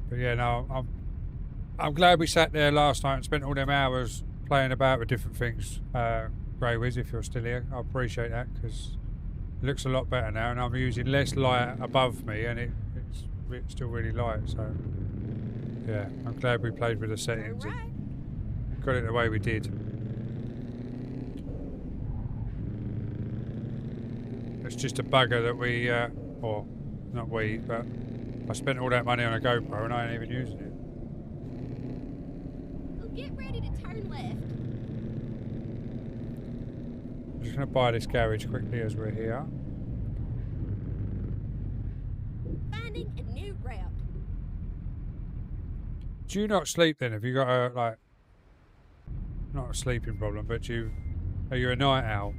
But yeah, no, I'm glad we sat there last night and spent all them hours playing about with different things. Grey Wiz, if you're still here, I appreciate that, because it looks a lot better now, and I'm using less light above me, and it's still really light. So yeah, I'm glad we played with the Turn settings right. and got it the way we did. It's just a bugger that we, or not we, but I spent all that money on a GoPro and I ain't even using it. Oh, get ready to turn left. I'm just going to buy this garage quickly as we're here. Finding a new route. Do you not sleep then? Have you got a, like, not a sleeping problem, but are you a night owl?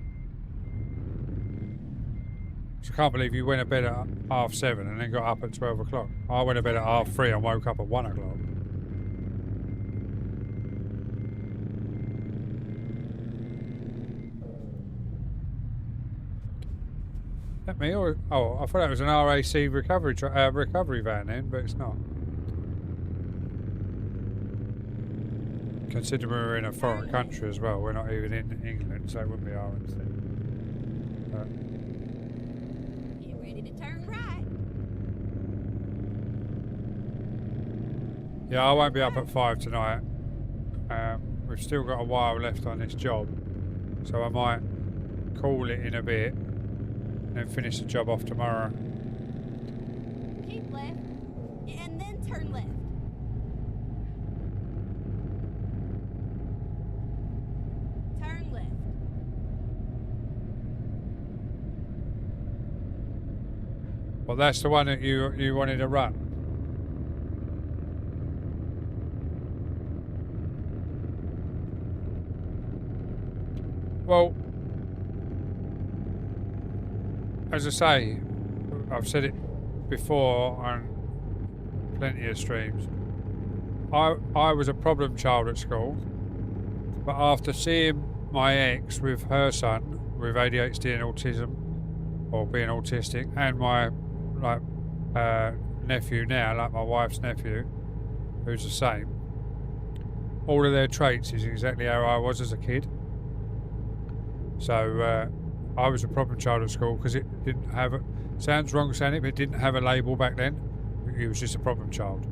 I can't believe you went to bed at 7:30 and then got up at 12 o'clock. I went to bed at 3:30 and woke up at 1 o'clock. That me? Or, oh, I thought that was an RAC recovery van then, but it's not. Considering we're in a foreign country as well, we're not even in England, so it wouldn't be RAC. Get ready to turn right. Yeah, I won't be up at 5 tonight. We've still got a while left on this job, so I might call it in a bit and then finish the job off tomorrow. Keep left. And then turn left. Turn left. Well, that's the one that you wanted to run. Well, as I say, I've said it before on plenty of streams, I was a problem child at school, but after seeing my ex with her son with ADHD and autism, or being autistic, and my like nephew now, like my wife's nephew, who's the same, all of their traits is exactly how I was as a kid. So I was a problem child at school because it didn't have a, sounds wrong saying it, but it didn't have a label back then. It was just a problem child.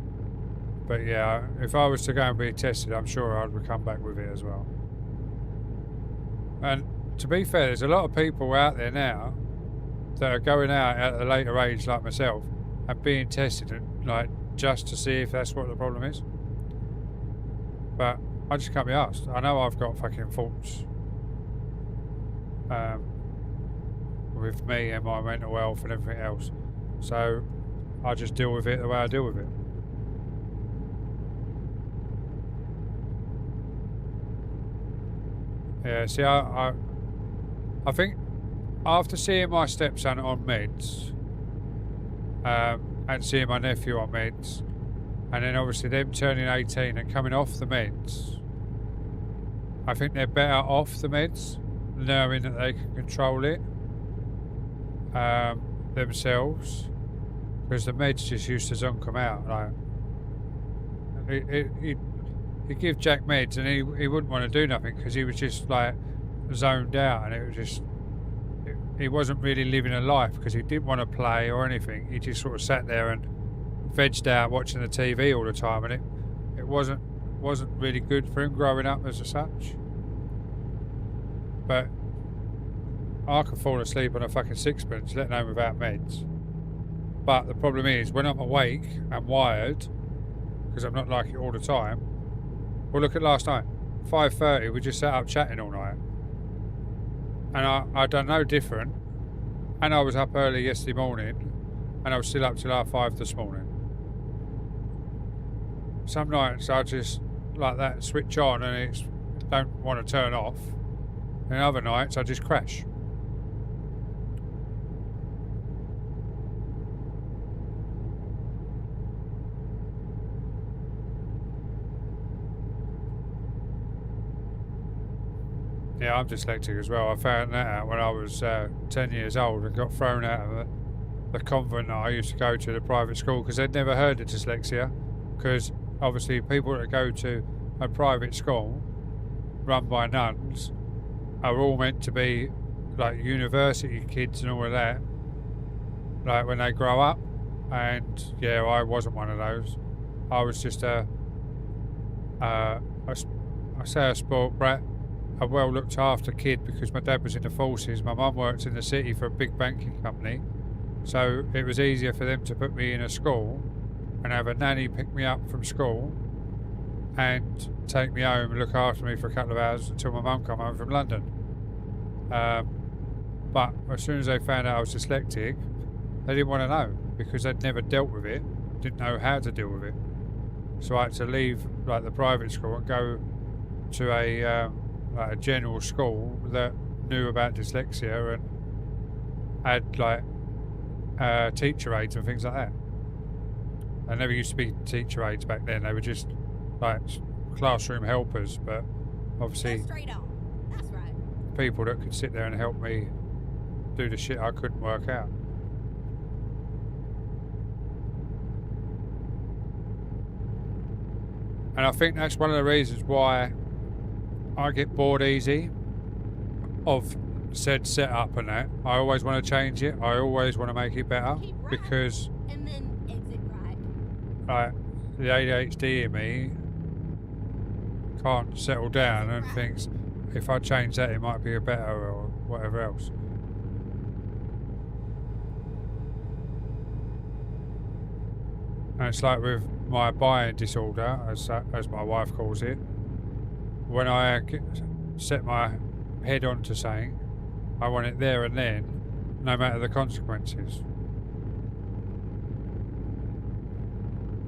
But yeah, if I was to go and be tested, I'm sure I would come back with it as well. And to be fair, there's a lot of people out there now that are going out at a later age like myself and being tested and like just to see if that's what the problem is. But I just can't be asked. I know I've got fucking faults with me and my mental health and everything else. So I just deal with it the way I deal with it. Yeah, see, I think after seeing my stepson on meds, and seeing my nephew on meds, and then obviously them turning 18 and coming off the meds, I think they're better off the meds, knowing that they can control it themselves, because the meds just used to zonk them out. Like, you give Jack meds and he wouldn't want to do nothing because he was just like zoned out, and it was just he wasn't really living a life because he didn't want to play or anything. He just sort of sat there and vegged out watching the TV all the time, and it wasn't really good for him growing up as such. But I could fall asleep on a fucking sixpence, let alone without meds. But the problem is, when I'm awake and wired, because I'm not like it all the time. Well, look at last night, 5:30. We just sat up chatting all night, and I done no different. And I was up early yesterday morning, and I was still up till 5:30 this morning. Some nights I just like that switch on and it's don't want to turn off, and other nights I just crash. Yeah, I'm dyslexic as well. I found that out when I was 10 years old and got thrown out of the convent that I used to go to, the private school, because they'd never heard of dyslexia. Because obviously people that go to a private school run by nuns are all meant to be like university kids and all of that, like when they grow up. And yeah, I wasn't one of those. I was just I say a spoilt brat, a well looked after kid, because my dad was in the forces, my mum worked in the city for a big banking company, so it was easier for them to put me in a school and have a nanny pick me up from school and take me home and look after me for a couple of hours until my mum come home from London. But as soon as they found out I was dyslexic, they didn't want to know, because they'd never dealt with it, didn't know how to deal with it. So I had to leave like the private school and go to a general school that knew about dyslexia and had like teacher aides and things like that. They never used to be teacher aides back then. They were just like classroom helpers, but obviously Straight on. That's right. people that could sit there and help me do the shit I couldn't work out. And I think that's one of the reasons why I get bored easy of said setup and that. I always want to change it. I always want to make it better, Keep right, because and then exit right. like the ADHD in me can't settle down and thinks if I change that it might be a better or whatever else. And it's like with my buying disorder, as my wife calls it, when I set my head onto something, I want it there and then, no matter the consequences.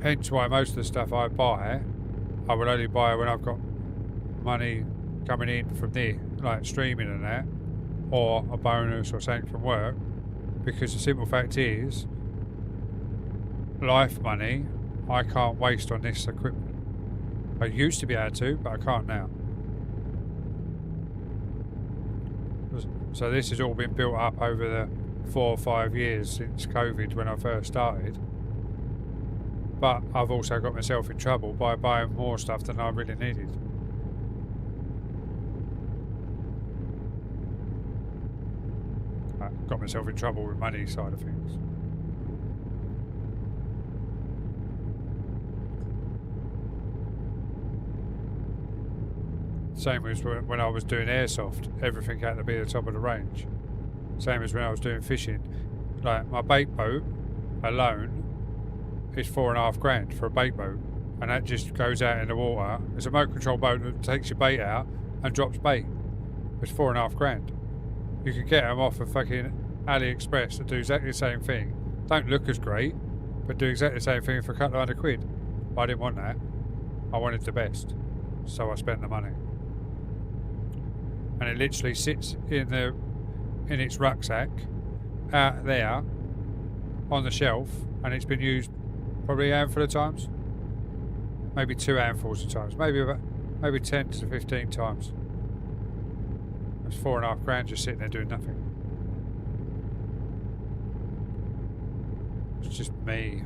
Hence why most of the stuff I buy, I will only buy when I've got money coming in from there, like streaming and that, or a bonus or something from work, because the simple fact is, life money I can't waste on this equipment. I used to be able to, but I can't now. So this has all been built up over the 4 or 5 years since COVID when I first started. But I've also got myself in trouble by buying more stuff than I really needed. I got myself in trouble with money side of things. Same as when I was doing airsoft, everything had to be at the top of the range. Same as when I was doing fishing. Like my bait boat alone is $4,500 for a bait boat, and that just goes out in the water. It's a remote control boat that takes your bait out and drops bait. It's $4,500. You can get them off of fucking AliExpress that do exactly the same thing. Don't look as great, but do exactly the same thing for a couple of £100. But I didn't want that. I wanted the best, so I spent the money. And it literally sits in its rucksack out there on the shelf, and it's been used probably a handful of times, maybe 2 handfuls of times, maybe 10 to 15 times. It's $4,500 just sitting there doing nothing. It's just me.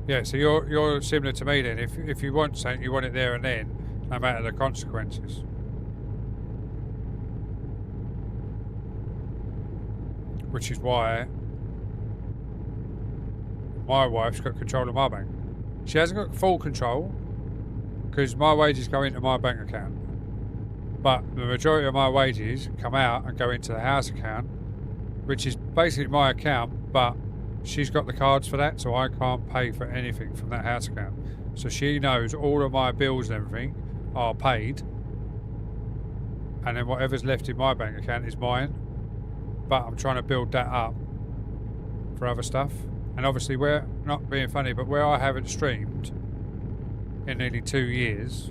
Yeah, so you're similar to me then. If you want something, you want it there and then, no matter the consequences. Which is why my wife's got control of my bank. She hasn't got full control because my wages go into my bank account. But the majority of my wages come out and go into the house account, which is basically my account, but she's got the cards for that, so I can't pay for anything from that house account. So she knows all of my bills and everything are paid, and then whatever's left in my bank account is mine. But I'm trying to build that up for other stuff. And obviously, we're not being funny, but where I haven't streamed in nearly 2 years,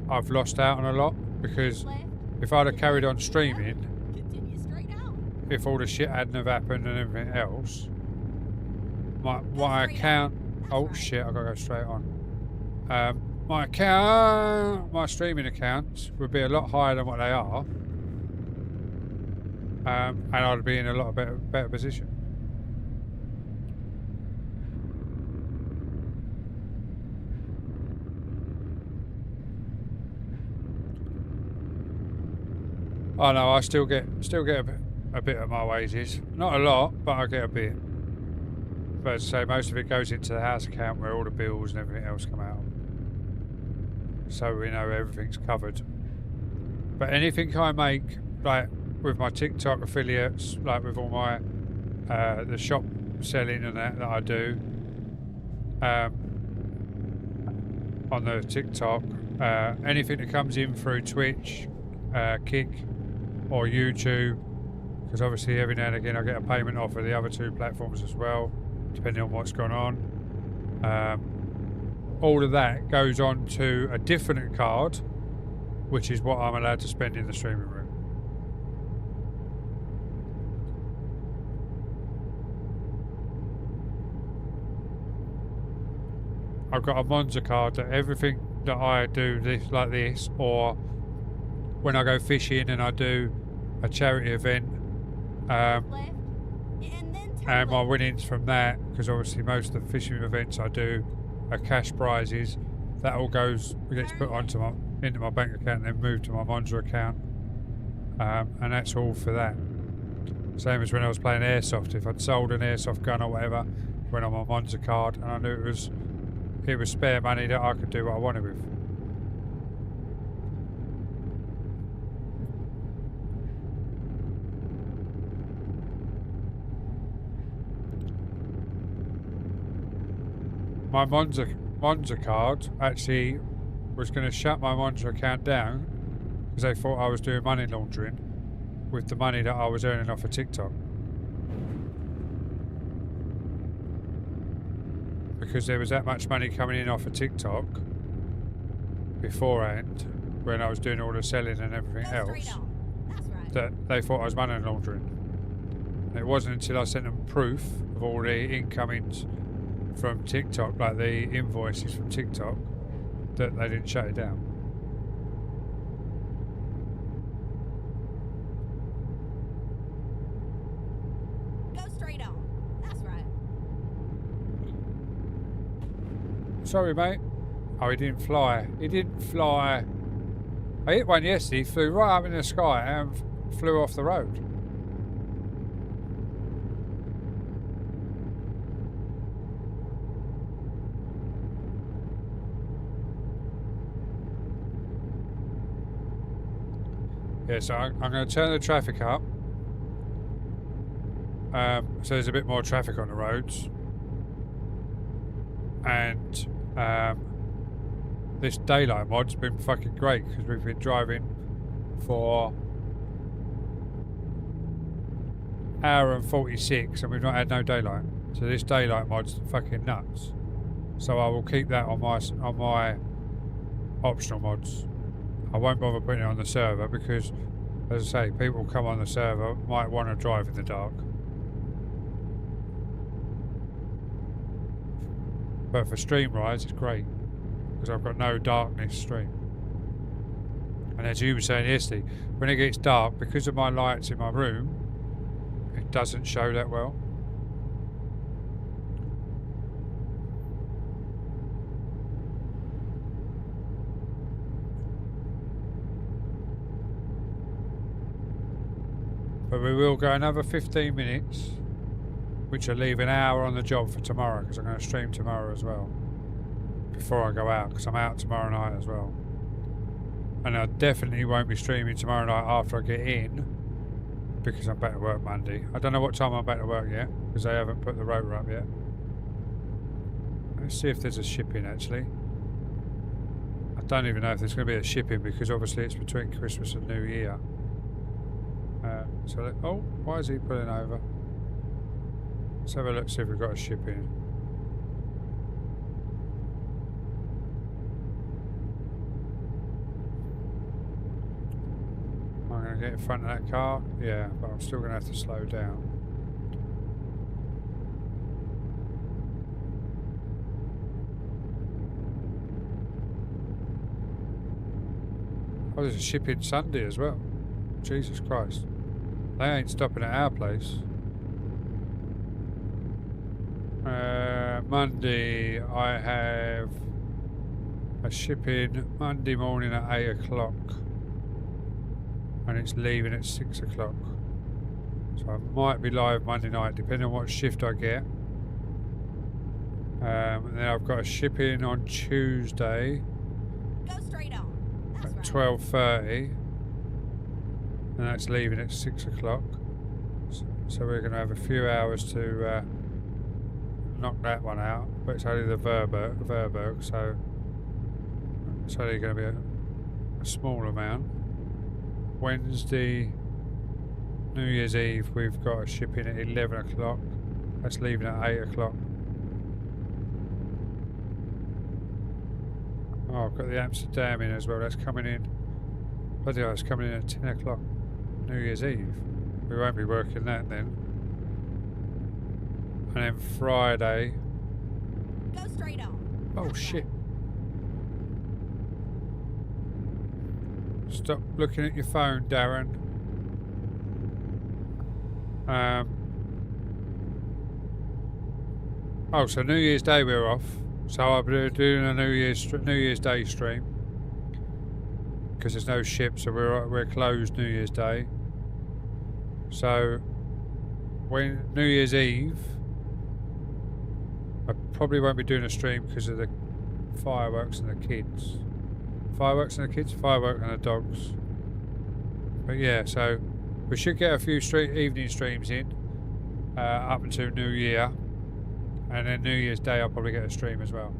I've lost out on a lot, because if I'd have carried on streaming, if all the shit hadn't have happened and everything else, my account, oh shit, I've got to go straight on. My streaming accounts would be a lot higher than what they are, and I'd be in a lot better position. Oh no, I still get a bit of my wages. Not a lot, but I get a bit. But as I say, most of it goes into the house account where all the bills and everything else come out. So we know everything's covered. But anything I make, like with my TikTok affiliates, like with all my the shop selling and that I do on the TikTok, anything that comes in through Twitch, Kick, or YouTube, because obviously every now and again I get a payment off of the other 2 platforms as well, depending on what's gone on. All of that goes on to a different card, which is what I'm allowed to spend in the streaming room. I've got a Monza card that everything that I do like this, or when I go fishing and I do a charity event, and my winnings from that, because obviously most of the fishing events I do are cash prizes, that all gets put into my bank account and then moved to my Monza account, and that's all for that. Same as when I was playing airsoft. If I'd sold an airsoft gun or whatever, went on my Monza card, and I knew it was spare money that I could do what I wanted with. My Monza card actually was going to shut my Monza account down because they thought I was doing money laundering with the money that I was earning off of TikTok. Because there was that much money coming in off of TikTok, beforehand, when I was doing all the selling and everything Go straight else, on. That's right. that they thought I was money laundering. And it wasn't until I sent them proof of all the incomings from TikTok, like the invoices from TikTok, that they didn't shut it down. Go straight on. That's right. Sorry, mate. Oh, he didn't fly. He didn't fly. I hit one yesterday. He flew right up in the sky and flew off the road. Yeah, so I'm going to turn the traffic up. So there's a bit more traffic on the roads. And this daylight mod's been fucking great because we've been driving for an hour and 46 and we've not had no daylight. So this daylight mod's fucking nuts. So I will keep that on my optional mods. I won't bother putting it on the server because, as I say, people come on the server might want to drive in the dark. But for stream rides, it's great because I've got no darkness stream. And as you were saying yesterday, when it gets dark, because of my lights in my room, it doesn't show that well. But we will go another 15 minutes, which will leave an hour on the job for tomorrow, because I'm going to stream tomorrow as well, before I go out, because I'm out tomorrow night as well. And I definitely won't be streaming tomorrow night after I get in, because I'm back to work Monday. I don't know what time I'm back to work yet, because they haven't put the rotor up yet. Let's see if there's a shipping actually. I don't even know if there's going to be a shipping, because obviously it's between Christmas and New Year. Oh, why is he pulling over? Let's have a look, see if we've got a shipping. I'm going to get in front of that car. Yeah, but I'm still going to have to slow down. Oh, there's a shipping Sunday as well. Jesus Christ. They ain't stopping at our place. Monday, I have a shipping Monday morning at 8 o'clock. And it's leaving at 6 o'clock. So I might be live Monday night, depending on what shift I get. And then I've got a shipping on Tuesday. Go straight on. That's At right. 12:30. And that's leaving at 6 o'clock. So we're going to have a few hours to knock that one out. But it's only the Verberg, so it's only going to be a small amount. Wednesday, New Year's Eve, we've got a shipping at 11 o'clock. That's leaving at 8 o'clock. Oh, I've got the Amsterdam in as well. That's coming in. Bloody hell, it's coming in at 10 o'clock. New Year's Eve. We won't be working that then. And then Friday. Go straight on. Oh That's shit. right. Stop looking at your phone, Darren. Oh, so New Year's Day we're off. So I'll be doing a New Year's Day stream. Because there's no ship, so we're closed New Year's Day. So when New Year's Eve, I probably won't be doing a stream because of the fireworks and the kids. Fireworks and the kids, fireworks and the dogs. But yeah, so we should get a few evening streams in up until New Year, and then New Year's Day I'll probably get a stream as well.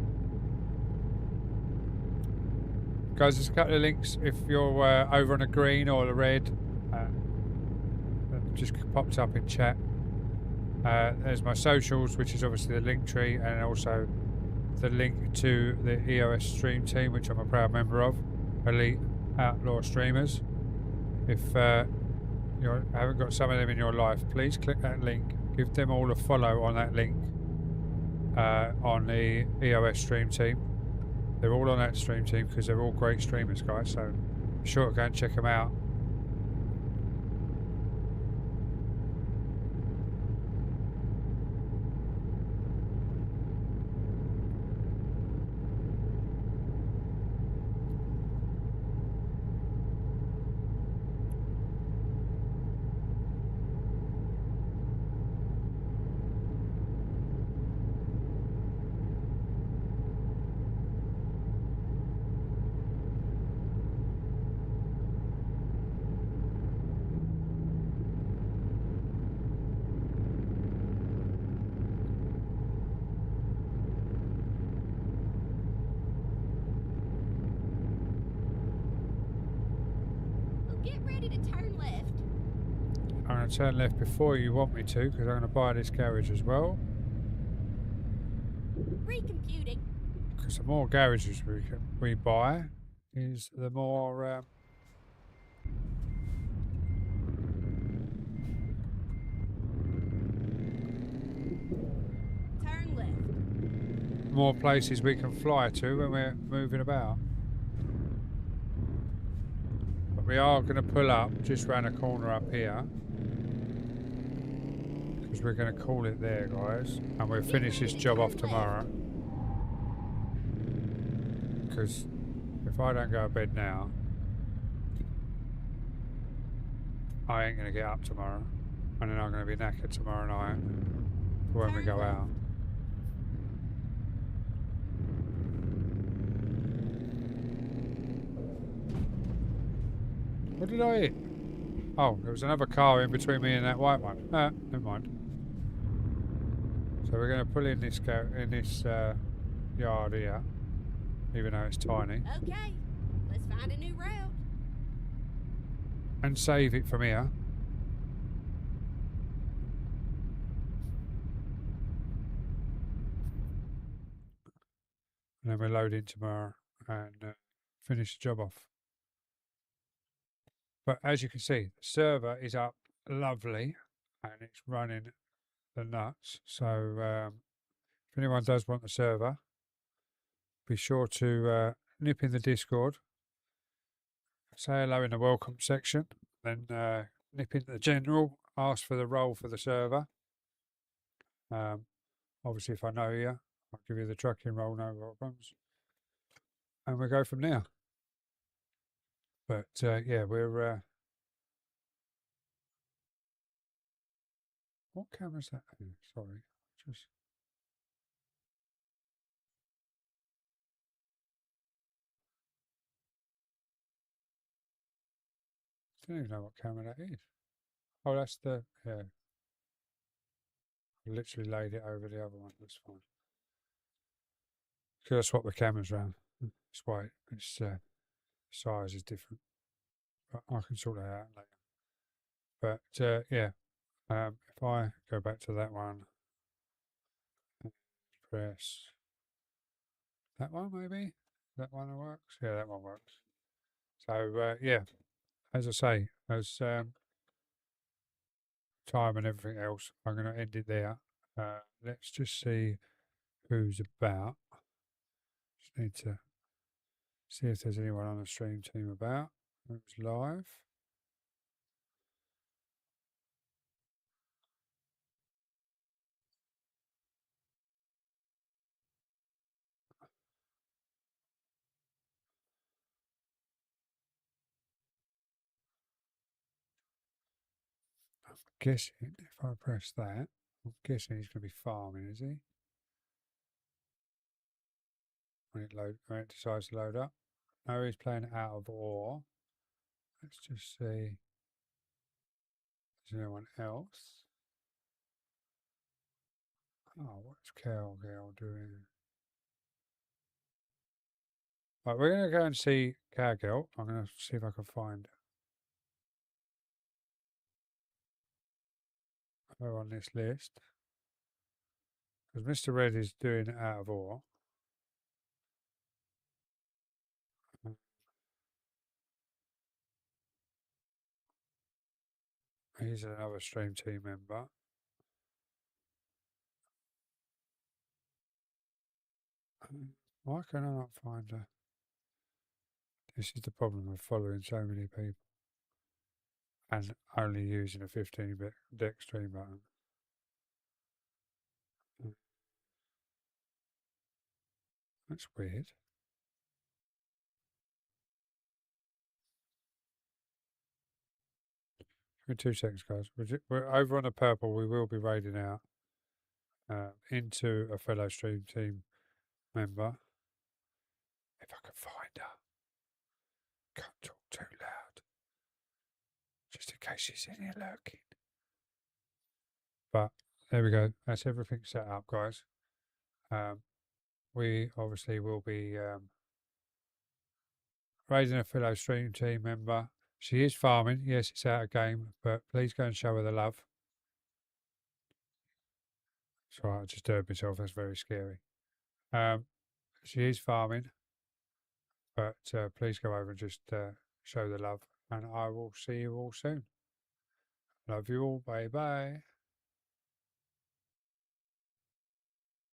Guys, there's a couple of links if you're over on the green or the red. That just popped up in chat. There's my socials, which is obviously the link tree, and also the link to the EOS stream team, which I'm a proud member of, Elite Outlaw Streamers. If you haven't got some of them in your life, please click that link. Give them all a follow on that link on the EOS stream team. They're all on that stream team because they're all great streamers, guys. So be sure to go and check them out. Well, get ready to turn left. I'm going to turn left before you want me to because I'm going to buy this garage as well. Recomputing. Because the more garages we buy, is the more Turn left. more places we can fly to when we're moving about. But we are going to pull up just round a corner up here. Because we're going to call it there, guys. And we'll finish this job off tomorrow. Because if I don't go to bed now, I ain't going to get up tomorrow. And then I'm going to be knackered tomorrow night for when we go out. What did I hit? Oh, there was another car in between me and that white one. Never mind. So we're going to pull in this yard here, even though it's tiny, Okay, let's find a new route. and save it from here. And then we'll load in tomorrow and finish the job off. But as you can see, the server is up lovely and it's running the nuts. So if anyone does want the server, be sure to nip in the Discord, say hello in the welcome section, then nip into the general, ask for the role for the server. Obviously, if I know you, I'll give you the trucking role, no problems. And we'll go from there. But yeah, we're. What camera's that? Oh, sorry, just. I don't even know what camera that is. Oh, that's the. Yeah. I literally laid it over the other one. That's fine. Because I swapped the cameras around. It's why its size is different. But I can sort that out later. But yeah, if I go back to that one, press that one maybe. That one works. Yeah, that one works. So yeah, as I say, as time and everything else, I'm going to end it there. Let's just see who's about. Just need to see if there's anyone on the stream team about. Who's live? I'm guessing if I press that, I'm guessing he's going to be farming, is he? When it decides to load up. No, he's playing out of ore. Let's just see. Is anyone else? Oh, what's Cowgirl doing? Right, we're going to go and see Cowgirl. I'm going to see if I can find her on this list. Because Mr. Red is doing it out of ore. Here's another stream team member. Why can I not find her? This is the problem of following so many people and only using a 15-bit deck stream button. That's weird. Give me 2 seconds, guys. We're over on the purple. We will be raiding out into a fellow stream team member. If I can find her. Can't talk too loud. Just in case she's in here lurking. But there we go. That's everything set up, guys. We obviously will be raising a fellow stream team member. She is farming. Yes, it's out of game, but please go and show her the love. Sorry, I just heard myself. That's very scary. She is farming, but please go over and just show the love. And I will see you all soon. Love you all. Bye bye.